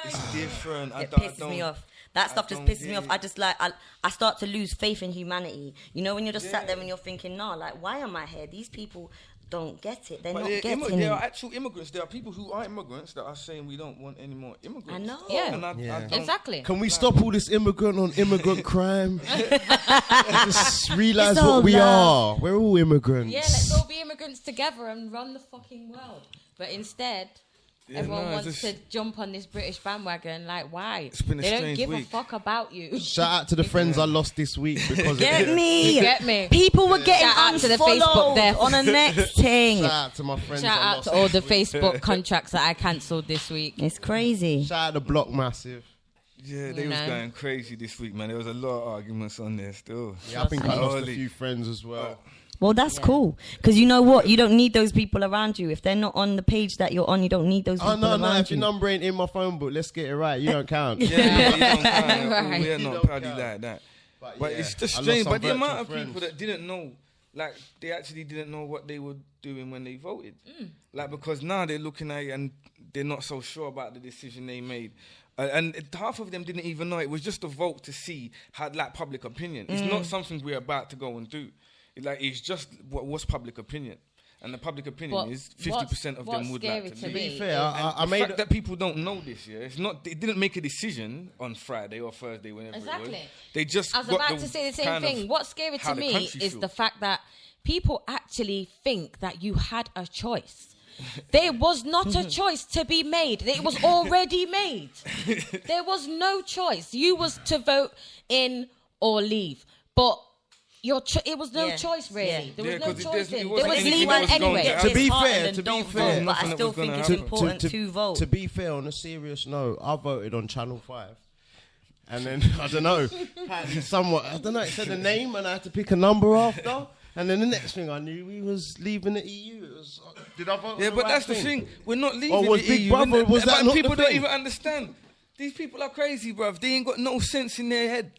It's different. It pisses me off. That stuff just pisses me off. I just like, I start to lose faith in humanity. You know, when you're just sat there and you're thinking, nah, like, why am I here? These people don't get it. They're not getting it. There are actual immigrants. There are people who are immigrants that are saying we don't want any more immigrants. I know. Yeah. And I don't, Exactly. Can we stop all this immigrant on immigrant crime? I just realise what we are. We're all immigrants. Yeah, let's all be immigrants together and run the fucking world. But instead, everyone wants to jump on this British bandwagon. Like, why? It's been a they don't strange give week. a fuck about you. Shout out to the friends I lost this week because Get of it. me. You get me? People were getting Shout out to the unfollowed Facebook death. on the next thing. Shout out to my friends Shout I out lost to all this the week. Facebook contracts that I cancelled this week. It's crazy. Shout out to Block Massive. Yeah, they was going crazy this week, man. There was a lot of arguments on there still. Yeah, I think I lost a Holy. few friends as well. Well, that's cool. Because you know what? You don't need those people around you. If they're not on the page that you're on, you don't need those people Oh, around no, if you. your number ain't in my phone book, let's get it right. You don't count. Yeah, you don't count. Right. We're You not don't proudly count. like that. But yeah, it's just I lost strange. some But the amount of virtual people that didn't know, like, they actually didn't know what they were doing when they voted. Like, because now they're looking at it and they're not so sure about the decision they made. And half of them didn't even know it was just a vote to see how, like, public opinion. It's not something we're about to go and do. It's just what's public opinion. And the public opinion is 50% of them would like to To leave. be me fair, is- I The made fact that people don't know this, it's not. They didn't make a decision on Friday or Thursday, whenever it was. Exactly. They just. I was got about to say the same kind of thing. What's scary how to the me country is feel. the fact that people actually think that you had a choice. There was not a choice to be made. It was already made. There was no choice. You was to vote in or leave. But it was no Yeah. choice, really. Yeah. There Yeah, was no 'cause choice. it There wasn't was anything leave that was going anyway. to happen. To be Disheartened fair, and to be don't fair, vote, but I nothing that still was gonna think it's happen. important to vote. To be fair, on a serious note, I voted on Channel 5. And then, I don't know, it said a name and I had to pick a number after. And then the next thing I knew, we was leaving the EU. It was, did I vote Yeah, on but the that's right the thing. We're not leaving Or was the Big EU. Brother- was that But not people the don't thing? even understand. These people are crazy, bruv. They ain't got no sense in their head.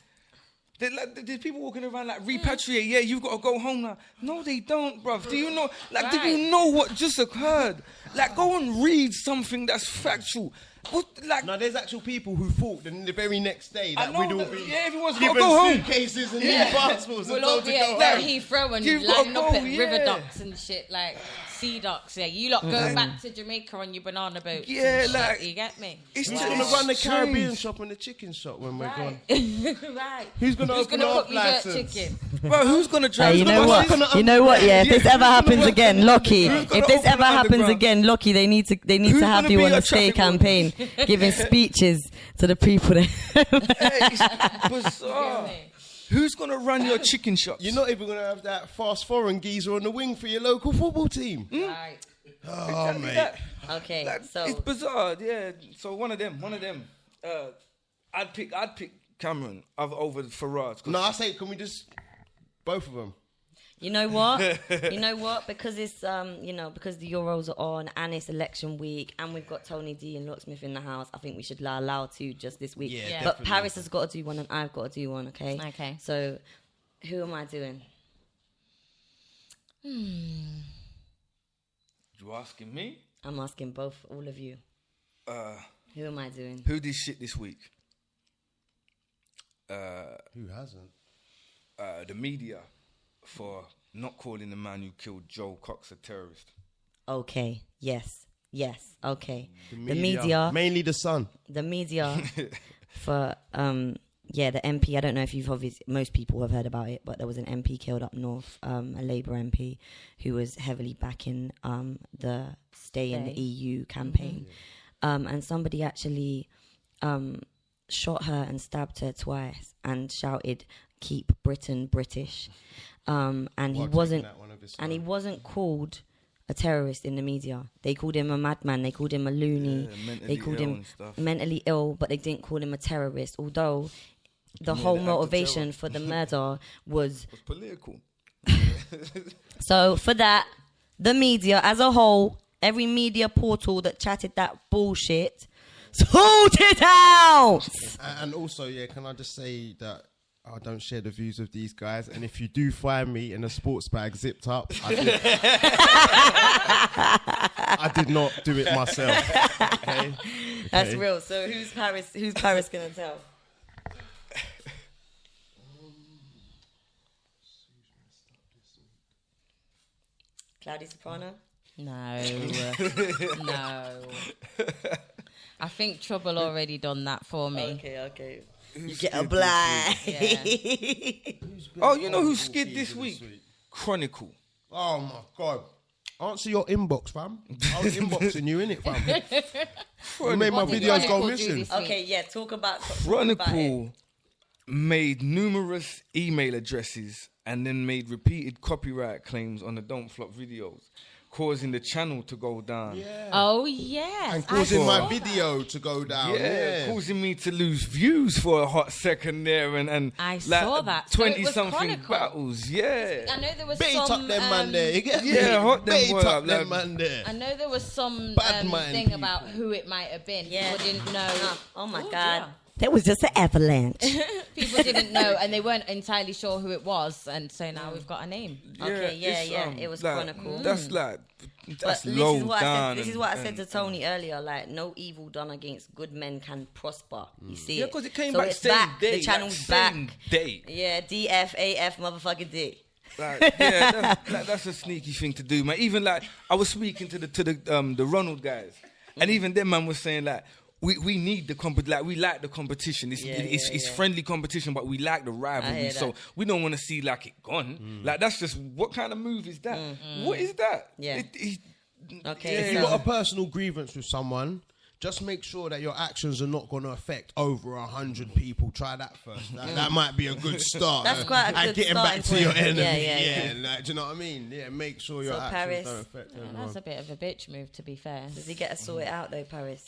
There's people walking around like repatriate. Yeah, you've got to go home now. No, they don't, bruv. Do you know? Like, do you know what just occurred? Like, go and read something that's factual. What, like, No, there's actual people who thought that the very next day I that know we'd all that- be yeah, everyone's gotta given go home. suitcases and new Yeah. passports and We'll all told to be go at home. Heathrow and You've lining got up to at go, river yeah. docks and shit, like sea docks. Yeah, you lot go back to Jamaica on your banana boat. Yeah, like- you get me. it's Who's just going to run the strange. Caribbean shop and the chicken shop when we're gone? Right. Who's going to open gonna up cook you jerk license? chicken? Bro, who's gonna try? Hey, you know what? You know what? Yeah, if this ever happens again, Lockie. If gonna this open ever the happens underground? again, Lockie, they need to Who's have gonna you be on your a stay traffic warden? campaign, giving speeches to the people. Hey, it's bizarre. Who's gonna run your chicken shops? You're not even going to have that fast foreign geezer on the wing for your local football team. Right. Oh, mate. That- Okay, like, so it's bizarre. Yeah. So one of them. I'd pick Cameron over Farage. 'cause No, I say, can we just... Both of them. you know what? Because it's because the Euros are on and it's election week and we've got Tony D and Locksmyth in the house. I think we should allow two just this week. Yeah, But definitely. Paris has got to do one and I've got to do one. Okay. Okay. So, who am I doing? You asking me? I'm asking all of you. Who am I doing? Who did shit this week? Who hasn't? The media for not calling the man who killed Joe Cox a terrorist. Okay. Yes. Okay. The media. Mainly the Sun. The media for the MP. I don't know if most people have heard about it, but there was an MP killed up north, a Labour MP who was heavily backing the Stay in the EU campaign, and somebody actually shot her and stabbed her twice and shouted "Keep Britain British," and he wasn't called a terrorist in the media. They called him a madman. They called him a loony. They called him mentally ill, but they didn't call him a terrorist. Although the whole motivation for the murder was political. So for that, the media as a whole, every media portal that chatted that bullshit, sort it out. And also, can I just say that I don't share the views of these guys, and if you do find me in a sports bag zipped up, I did not do it myself. Okay? That's real. So who's Paris gonna tell? Cloudy Soprano? No. No. I think Trouble already done that for me. Okay. You get a blind. Oh, you know who skid this week? Chronicle. Oh my God. Answer your inbox, fam. I was inboxing you, innit, fam? You made my videos go missing. Okay, yeah, talk about Chronicle made numerous email addresses and then made repeated copyright claims on the Don't Flop videos, causing the channel to go down. Yeah. Oh, yes. And causing my video to go down. Yeah, causing me to lose views for a hot second there, and I like saw that. So it was 20-something Chronicle. battles. Yeah. I know there was Bait some... up them man there. You get me? Yeah, hot them Bait boy up up, them like- man there. I know there was some Bad mind thing people. about who it might have been. Yeah. People didn't know. Oh my Oh, God. That was just an avalanche. People didn't know, and they weren't entirely sure who it was, and so now we've got a name. Okay, it's, it was like, Chronicle. That's But low this down. is what I said to Tony earlier. Like, no evil done against good men can prosper. You see Yeah, it? because it came So back it's same back. day. The channel's same back. day. Yeah, DFAF motherfucking D. Like, yeah, that's a sneaky thing to do, man. Even like I was speaking to the Ronald guys, and even them man was saying like we need the like we like the competition. It's friendly competition, but we like the rivalry. So we don't want to see like it gone. Like that's just what kind of move is that? What is that? Yeah. Okay. If you've got a personal grievance with someone, just make sure that your actions are not going to affect over 100 people. Try that first. That might be a good start. That's quite a good And getting starting back to your point. enemy. Yeah. Like, do you know what I mean? Yeah, make sure your So actions Paris- don't affect everyone. That's a bit of a bitch move, to be fair. Does he get to sort it out though, Paris?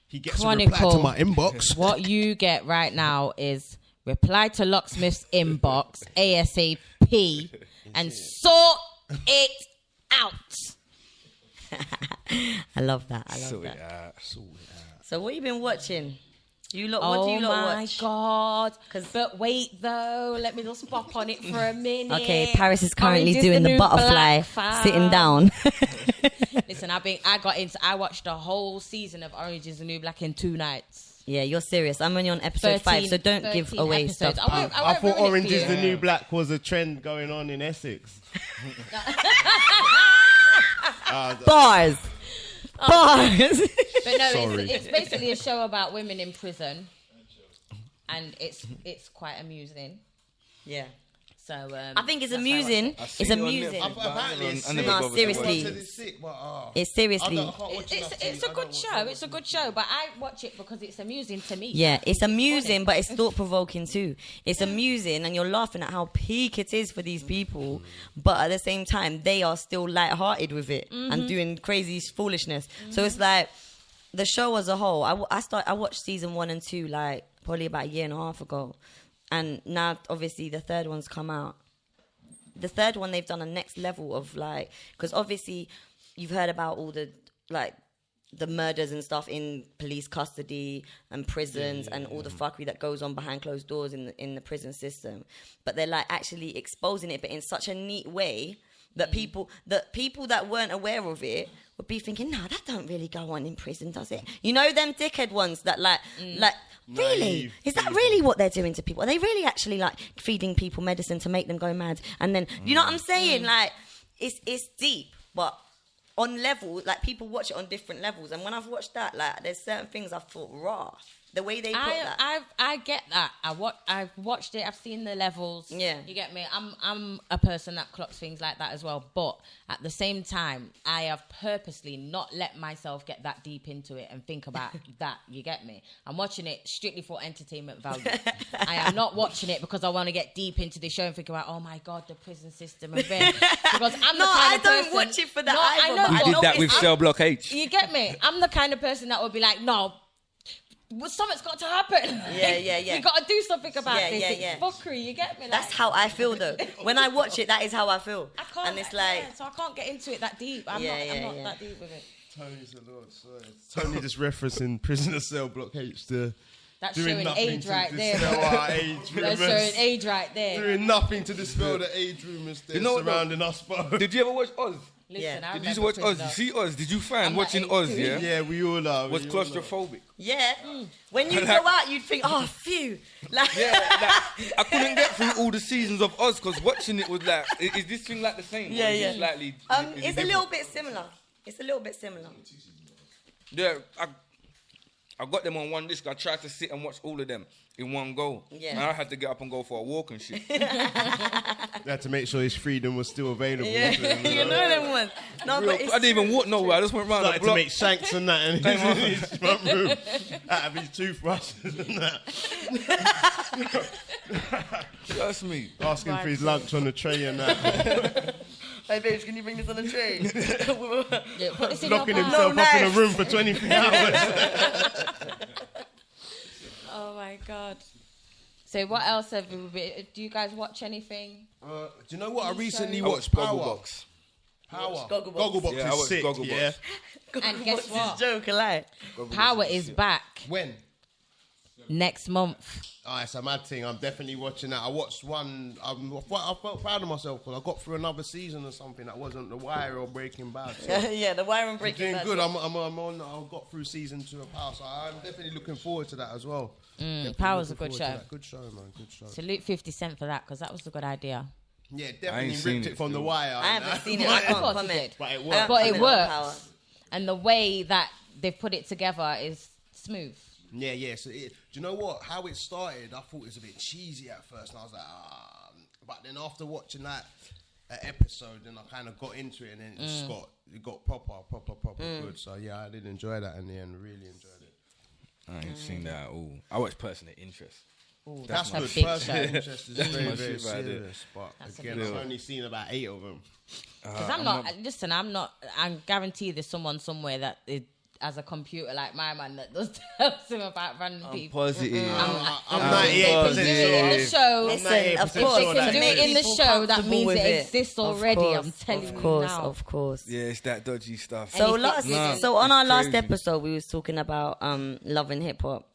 He gets a Chronicle. reply to my inbox. What you get right now is reply to Locksmith's inbox ASAP and sort it out. I love that. I love So that. yeah. So what you been watching? You lot, what do you Oh lot my watch? God. 'Cause- But wait though, let me just pop on it for a minute. Okay, Paris is currently Orange is doing the new butterfly, black, fam. sitting down. Listen, I watched the whole season of Orange is the New Black in 2 nights. Yeah, you're serious. I'm only on episode 5, so don't give 13 away episodes. stuff. I won't I thought ruin it Orange for is you. the New Black was a trend going on in Essex. Bars. Bars. But no, Sorry. it's basically a show about women in prison, and it's quite amusing. Yeah. So I think it's that's why I watch amusing. it. It's amusing. Apparently it's sick. No, seriously. It's sick, but It's seriously. It's a good show. It's a good show, but I watch it because it's amusing to me. Yeah, I think it's amusing, funny. but it's thought-provoking too. It's amusing, and you're laughing at how peak it is for these people, but at the same time, they are still light-hearted with it and doing crazy foolishness. So it's like the show as a whole. I watched season 1 and 2 like probably about a year and a half ago, and now obviously the third one's come out. The third one, they've done a next level of like, because obviously you've heard about all the like the murders and stuff in police custody and prisons and all the fuckery that goes on behind closed doors in the prison system. But they're like actually exposing it, but in such a neat way that people that weren't aware of it would be thinking, no, that don't really go on in prison, does it? You know, them dickhead ones that like really? Naive Is that really what they're doing to people? Are they really actually like feeding people medicine to make them go mad? And then, you know what I'm saying? Like, it's deep, but on level, like people watch it on different levels. And when I've watched that, like there's certain things I thought raw. The way they put that. I get that. I've watched it. I've seen the levels. Yeah. You get me? I'm a person that clocks things like that as well. But at the same time, I have purposely not let myself get that deep into it and think about that. You get me? I'm watching it strictly for entertainment value. I am not watching it because I want to get deep into the show and think about, oh my God, the prison system. And then, because I'm the kind of person... watch it for that No, I either. know, but We I did know that with it's- Cell Block H. You get me? I'm the kind of person that would be like, no, something's got to happen. Yeah. You got to do something about this. Yeah. It's fuckery. You get me? Like, That's how I feel though. When I watch it, that is how I feel. I can't. And it's like, so I can't get into it that deep. I'm not that deep with it. Tony's a lord, sorry. Tony just referencing Prisoner Cell Block H to That's doing showing nothing age to right there. dispel our age That's rumours. showing age right there. Doing nothing to dispel the age rumours that You know what, surrounding us both. Did you ever watch Oz? Listen, I Did you remember watch Oz? Prisoner. You see Oz? Did you find I'm watching like Oz? 82. Yeah. Yeah, we all are. Was we all are. claustrophobic. Yeah. When you Like- go out, you'd think, oh, phew. Like, Yeah, like, I couldn't get through all the seasons of Oz because watching it was like, is this thing like the same? Yeah, or is yeah. it slightly, is it it's a different? little bit similar. It's a little bit similar. Yeah, I got them on one disc. I tried to sit and watch all of them in one go. Yeah. And I had to get up and go for a walk and shit. They had to make sure his freedom was still available. Yeah, you know them ones. No, Real- but I it's didn't even walk nowhere. I just went round the Started to block. make shanks and that in his front room out of his toothbrushes and that. Trust me. Asking for his lunch on the tray and that. Hey, babes, can you bring this on the train? Yeah, put this in Locking your himself No up in a knife. room for 23 hours. Oh my god. So what else have we been? Do you guys watch anything? Do you know what? I recently I watched watched Power. Gogglebox. Power. Gogglebox. Gogglebox Yeah, I is watched sick, Gogglebox. yeah? And guess What's what? this joke like? Power is back When? next month. Oh, it's a mad thing. I'm definitely watching that. I watched one. I felt proud of myself because I got through another season or something that wasn't The Wire or Breaking Bad. So Yeah, the wire and breaking. doing Bad. good. I'm on. I got through season 2 of Power, so I'm definitely looking forward to that as well. Definitely Power's a looking good forward to show. that. Good show, man. Good show. Salute 50 Cent for that because that was a good idea. Yeah, ain't definitely seen ripped it it from The still. Wire. I haven't seen it. I Of can't course he comment. did. But it I don't worked. But it comment on works. Power. And the way that they've put it together is smooth. Yeah. So, do you know what? How it started, I thought it was a bit cheesy at first, and I was like, But then after watching that episode, then I kind of got into it, and then it got proper good. So yeah, I did enjoy that in the end. Really enjoyed it. I ain't seen that at all. I watched Person of Interest. Ooh, That's a good. big Personal show. interest is very, my very shit right there. serious. But That's a again, big I've show. only seen about 8 of them. Because I'm not. Listen, I'm not. I guarantee there's someone somewhere that has a computer like my man that does tells him about random people. Positive. I'm 98% Do it in the sure. show. Listen, of If course. they If can they do can do that it in the People show, that comfortable means with it it. exists Of already. course, I'm telling of you course, now. of course. Yeah, it's that dodgy stuff. So Anything- last, Nah, so on our it's last crazy. episode, we was talking about love and hip hop.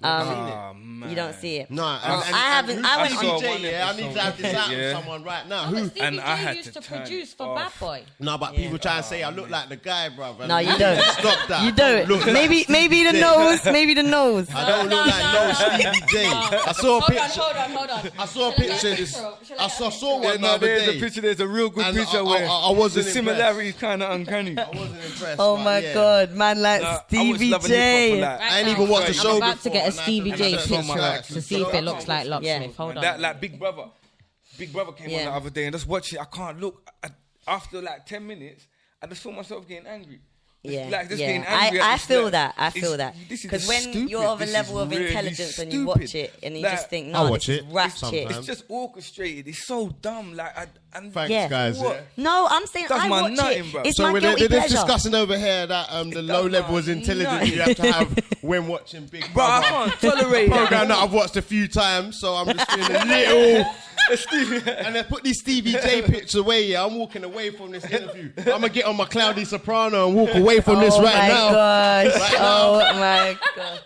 Oh, man. You don't see it. No, I haven't. who's I went saw on. one DJ, yeah, I need to have this out with Yeah. someone right now. But Who? Stevie And I J had used to to turn produce it for Bad off. Boy. No, but people try and say I look like the guy, brother. No, you don't. Stop that. You don't. Look like Maybe the J. nose. Maybe the nose. I don't look like no Stevie J. I saw a picture. Hold on. I saw a picture. I saw Yeah, one the no, other there's a day. picture. There's a real good And picture I where wasn't the impressed. similarity is kind of uncanny. I wasn't impressed. Oh but my yeah. God, man, like Nah, I was Stevie loving hip hop for J. like- I ain't even watched the show I'm about to before, get a and I had to Stevie look J at some picture like- up to see if it looks like Locksmith. Yeah. Hold on. That like Big Brother. Big Brother came on Yeah. the other day and just watch it. I can't look. After like 10 minutes, I just feel myself getting angry. Yeah, Like, just yeah. getting angry at I this, feel like, that. I it's- feel that. this is Because just when stupid. you're of a This is level of really intelligence and you stupid. watch it and you Like, just think, I'll no, watch this is it ratchet. sometimes. It's just orchestrated. It's so dumb. Like, and Thanks, Yeah. guys. What? Yeah. No, I'm saying That's I my watch nutting, it. bro. It's So my we're guilty they're pleasure. discussing over here that the low level is intelligence you have to have when watching Big Bro, I Brother. can't tolerate that. Program that I've watched a few times, so I'm just feeling a little. And they put this Stevie J picture away. Yeah, I'm walking away from this interview. I'm gonna get on my Cloudy Soprano and walk away from this right now. Gosh. Right Oh my god.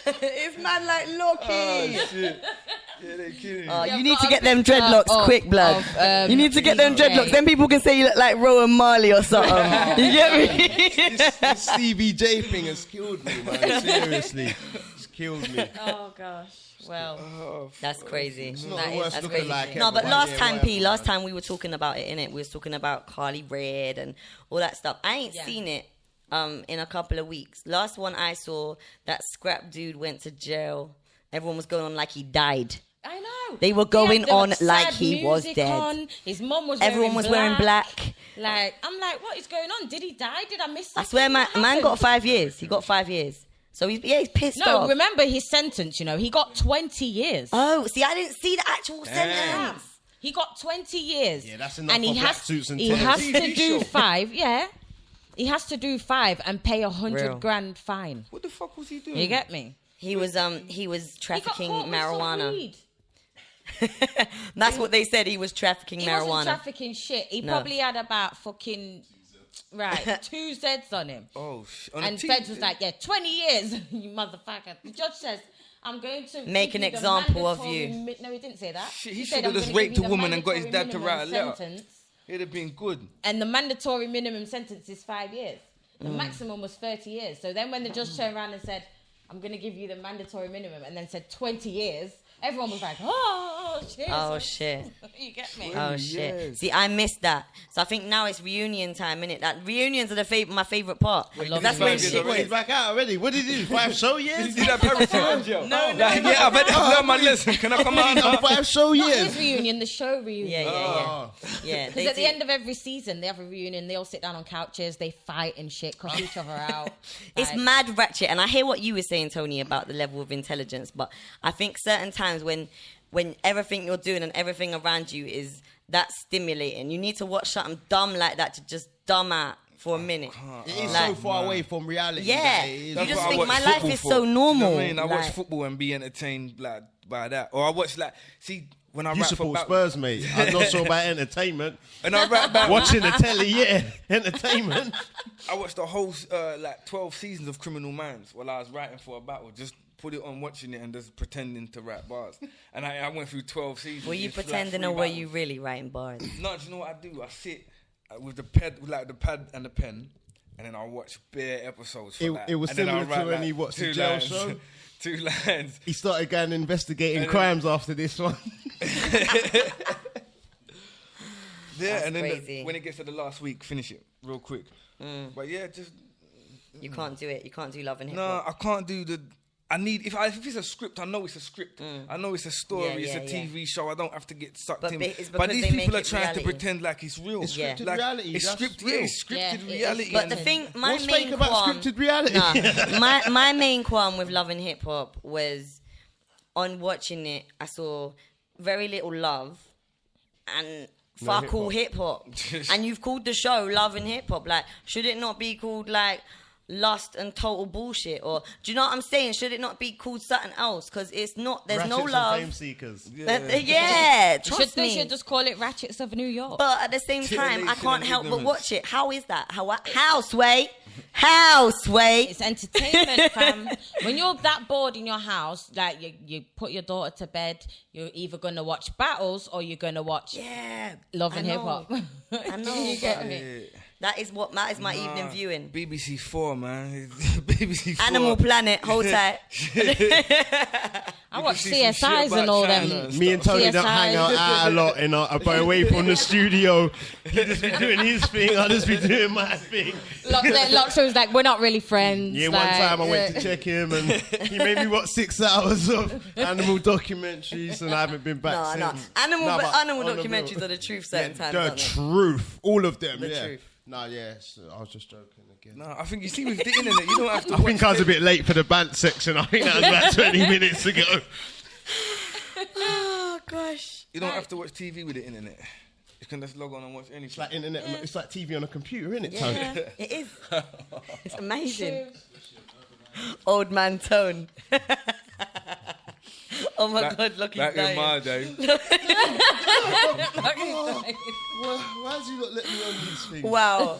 It's man like Loki. Oh, shit. Yeah, they kidding. Oh, Yeah, you need I've to got get a them picture dreadlocks of- quick, blood. of, You need to get them Stevie J. dreadlocks. Then people can say you look like Rowan Marley or something. You get me? This Stevie J thing has killed me, man. Seriously, it's killed me. Oh gosh. Well, That's crazy. It's not That the is- worst that's looking crazy. like No, ever, but last yeah, time, whatever, P, last man. time we were talking about it, innit? We was talking about Carly Red and all that stuff. I ain't Yeah. seen it in a couple of weeks. Last one I saw, that scrap dude went to jail. Everyone was going on like he died. I know. They were He going had the on sad like he was music dead. on. His mum was Everyone was wearing black. Like, I'm like, what is going on? Did he die? Did I miss I something? swear, man What happened? got 5 years. He got 5 years. So he's pissed No, off. remember his sentence, he got 20 years. Oh, see, I didn't see the actual Yeah. sentence. He got 20 years. Yeah, that's enough And he for black has, suits and he ties. has to TV do show. 5, yeah. He has to do 5 and pay $100 grand fine. What the fuck was he doing? You get me? He was He got trafficking caught with some marijuana. weed. That's what they said. He was trafficking He marijuana. wasn't trafficking shit. He No. probably had about fucking 2 Zs on him. Oh, And Feds was like, 20 years, you motherfucker. The judge says, I'm going to Make give an you the example of mandatory you. No, he didn't say that. Shit, he said, should've "I'm just gonna give raped you a the woman and got his mandatory dad to write a minimum letter." sentence It'd have been good. And the mandatory minimum sentence is 5 years. The maximum was 30 years. So then when the judge turned around and said, I'm going to give you the mandatory minimum, and then said 20 years, everyone was like, oh, shit. Oh, shit. You get me? Oh, shit. See, I missed that. So I think now it's reunion time, innit? That reunions are my favourite part. That's when shit Wait, he's back out already. What did he do? 5 show years? Did you see that Paris jail? No. Yeah, I bet I've learned my lesson. Can I come out? 5 show Not years. his reunion, the show reunion. Yeah. Because at the end of every season, they have a reunion. They all sit down on couches. They fight and shit, cuss each other out. It's mad ratchet, and I hear what you were saying, Tony, about the level of intelligence. But I think certain times when everything you're doing and everything around you is that stimulating, you need to watch something dumb like that to just dumb out for a minute. It is so far away from reality. Yeah, that it is. you That's just what I think watch my life football is for. so normal. You know what I mean? I watch Like- football and be entertained like by that, or I watch when I You rap support about Spurs, mate. I'm not sure about entertainment. and I rap about Watching the telly, yeah. Entertainment. I watched the whole 12 seasons of Criminal Minds while I was writing for a battle. Just put it on, watching it, and just pretending to rap bars. And I went through 12 seasons. Were you in flat pretending, 3 or were battles. you really writing bars? No, do you know what I do? I sit with the pad and the pen, and then I watch bare episodes. For It was and then I'll similar to write, when he watched the 2 jail lines, show. 2 lines. He started going investigating And then- crimes after this one. Yeah, and then crazy. when it gets to the last week, finish it real quick. But yeah, just You can't do it. You can't do love and hip no, hop. I can't do the. I need if it's a script, I know it's a script. I know it's a story. Yeah, it's yeah, a TV show. I don't have to get sucked But in. it's But because these they people make are it trying reality. to pretend like it's real. It's scripted like, reality, It's that's scripted. real. Yeah, it's scripted Yeah, it is reality. But the and- thing, my What's main fake about qualm, scripted reality? my main qualm with love and hip hop was on watching it. I saw very little love and fuck all hip hop. And you've called the show Love and Hip Hop. Like, should it not be called like Lust and Total Bullshit? Or do you know what I'm saying? Should it not be called something else? Because it's not. There's no Ratchets and love. Fame seekers. Yeah, trust They me. should just call it Ratchets of New York. But at the same time, I Titillation can't and help but ignorance. watch it. How is that? How Sway? How Sway? It's entertainment, fam. When you're that bored in your house, like you put your daughter to bed, you're either gonna watch battles or you're gonna watch Yeah, Love and I Hip know. Hop. I know. You get but me? That is my evening viewing. BBC 4, man. BBC 4. Animal Planet, hold tight. I watch see some shit CSIs about and all China them. and Me and Tony don't CSI. hang out a lot, but away from the studio. He just be doing his thing, I'll just be doing my thing. Locks was like, we're not really friends. Yeah, one like, time I went to check him and he made me watch 6 hours of animal documentaries and I haven't been back No. since. Animal but animal on the documentaries real- are the truth certain times, The aren't they? truth. All of them, The yeah. truth. No, yes, I was just joking again. No, I think you see with the internet, you don't have to I watch think I was a bit late for the band section. I think that was about 20 minutes ago. Oh gosh. You don't have to watch TV with the internet. You can just log on and watch anything. It's like internet. It's like TV on a computer, isn't it, Yeah, Tony? it is. It's amazing. Old man tone. Oh my God, Lucky's Back in dying. my day. Why has he not let me on these things? Wow.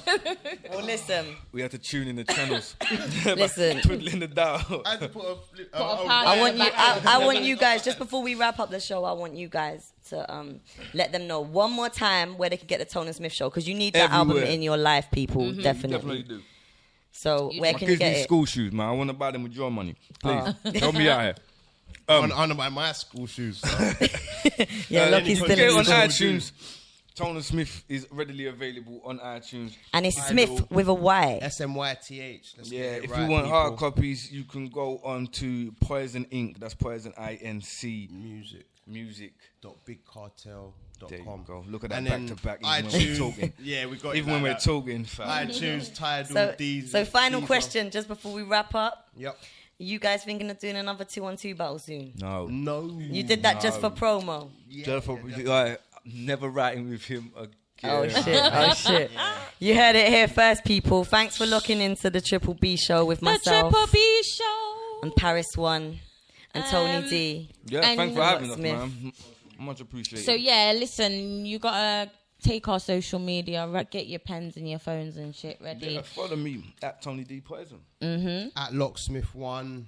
Well, listen. We had to tune in the channels. Listen. Twiddling the dial. I had to put a flip. I want you guys, just before we wrap up the show, I want you guys to let them know one more time where they can get the Tone and Smith show, because you need that album Everywhere. in your life, people. Mm-hmm. Definitely. Definitely do. So where My can you kids need get it? school shoes, man. I want to buy them with your money. Please. Help me out here. On my school shoes. So. Yeah, Lucky's Get still Get in on school. iTunes. Tone and Smith is readily available on iTunes. And it's Smith with a Y. SMYTH. Let's Yeah, get it if right, you want people. hard copies, you can go on to Poison Inc. That's Poison INC Music. Music.bigcartel.com. There you go. Look at that And back then to back. Even when we're talking. Yeah, we got Even it when we're like that. talking, fam. iTunes, Tidal, So, these. so final these question, just before we wrap up. Yep. You guys thinking of doing another 2-on-2 battle soon? No. No. You did that just for promo. Just for, like, never writing with him again. Oh shit! Oh shit! You heard it here first, people. Thanks for looking into the Triple B show with The myself Triple B show. and Paris One and Tony D. Yeah, And thanks for having us, Locksmith. man. Much appreciated. So yeah, listen, you gotta take our social media, get your pens and your phones and shit ready. Yeah, follow me at Tony D Poison. At Locksmith1.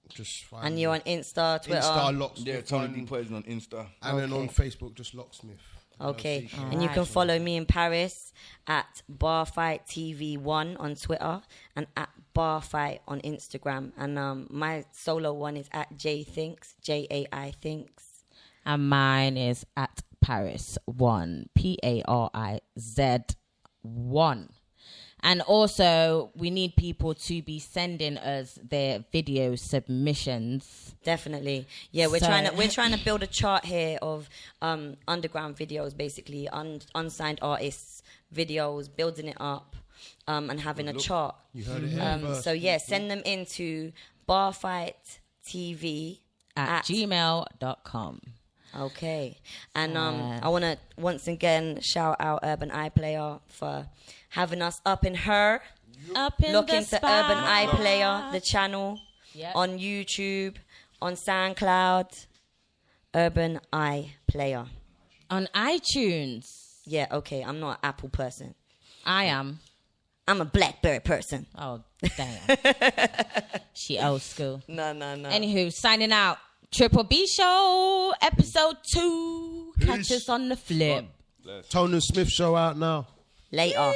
Just find And you're on Insta, Twitter. Insta Locksmith. Yeah, Tony 1, D Poison on Insta. And then Okay. on Facebook, just Locksmith. Okay, LC. and you can follow me in Paris at BarFightTV1 on Twitter and at BarFight on Instagram. And my solo one is at JThinks, JAI Thinks. And mine is at Paris1, PARIZ1. And also, we need people to be sending us their video submissions. Definitely, yeah. We're trying to build a chart here of underground videos, basically unsigned artists videos, building it up, and having a chart. You heard it here first. So yeah, send them into barfighttv at gmail.com. Okay, and I want to once again shout out Urban iPlayer for having us up in her. Look into Urban iPlayer, the channel, on YouTube, on SoundCloud, Urban iPlayer. On iTunes. Yeah, okay, I'm not an Apple person. I am. I'm a BlackBerry person. Oh, damn. She old school. No. Anywho, signing out. Triple B Show, episode 2. Catch us on the flip. Tone Smith show out now. Later.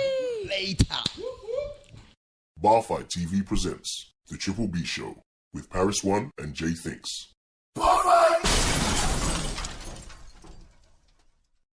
Barfight TV presents The Triple B Show with Paris One and Jay Thinks. Barfight!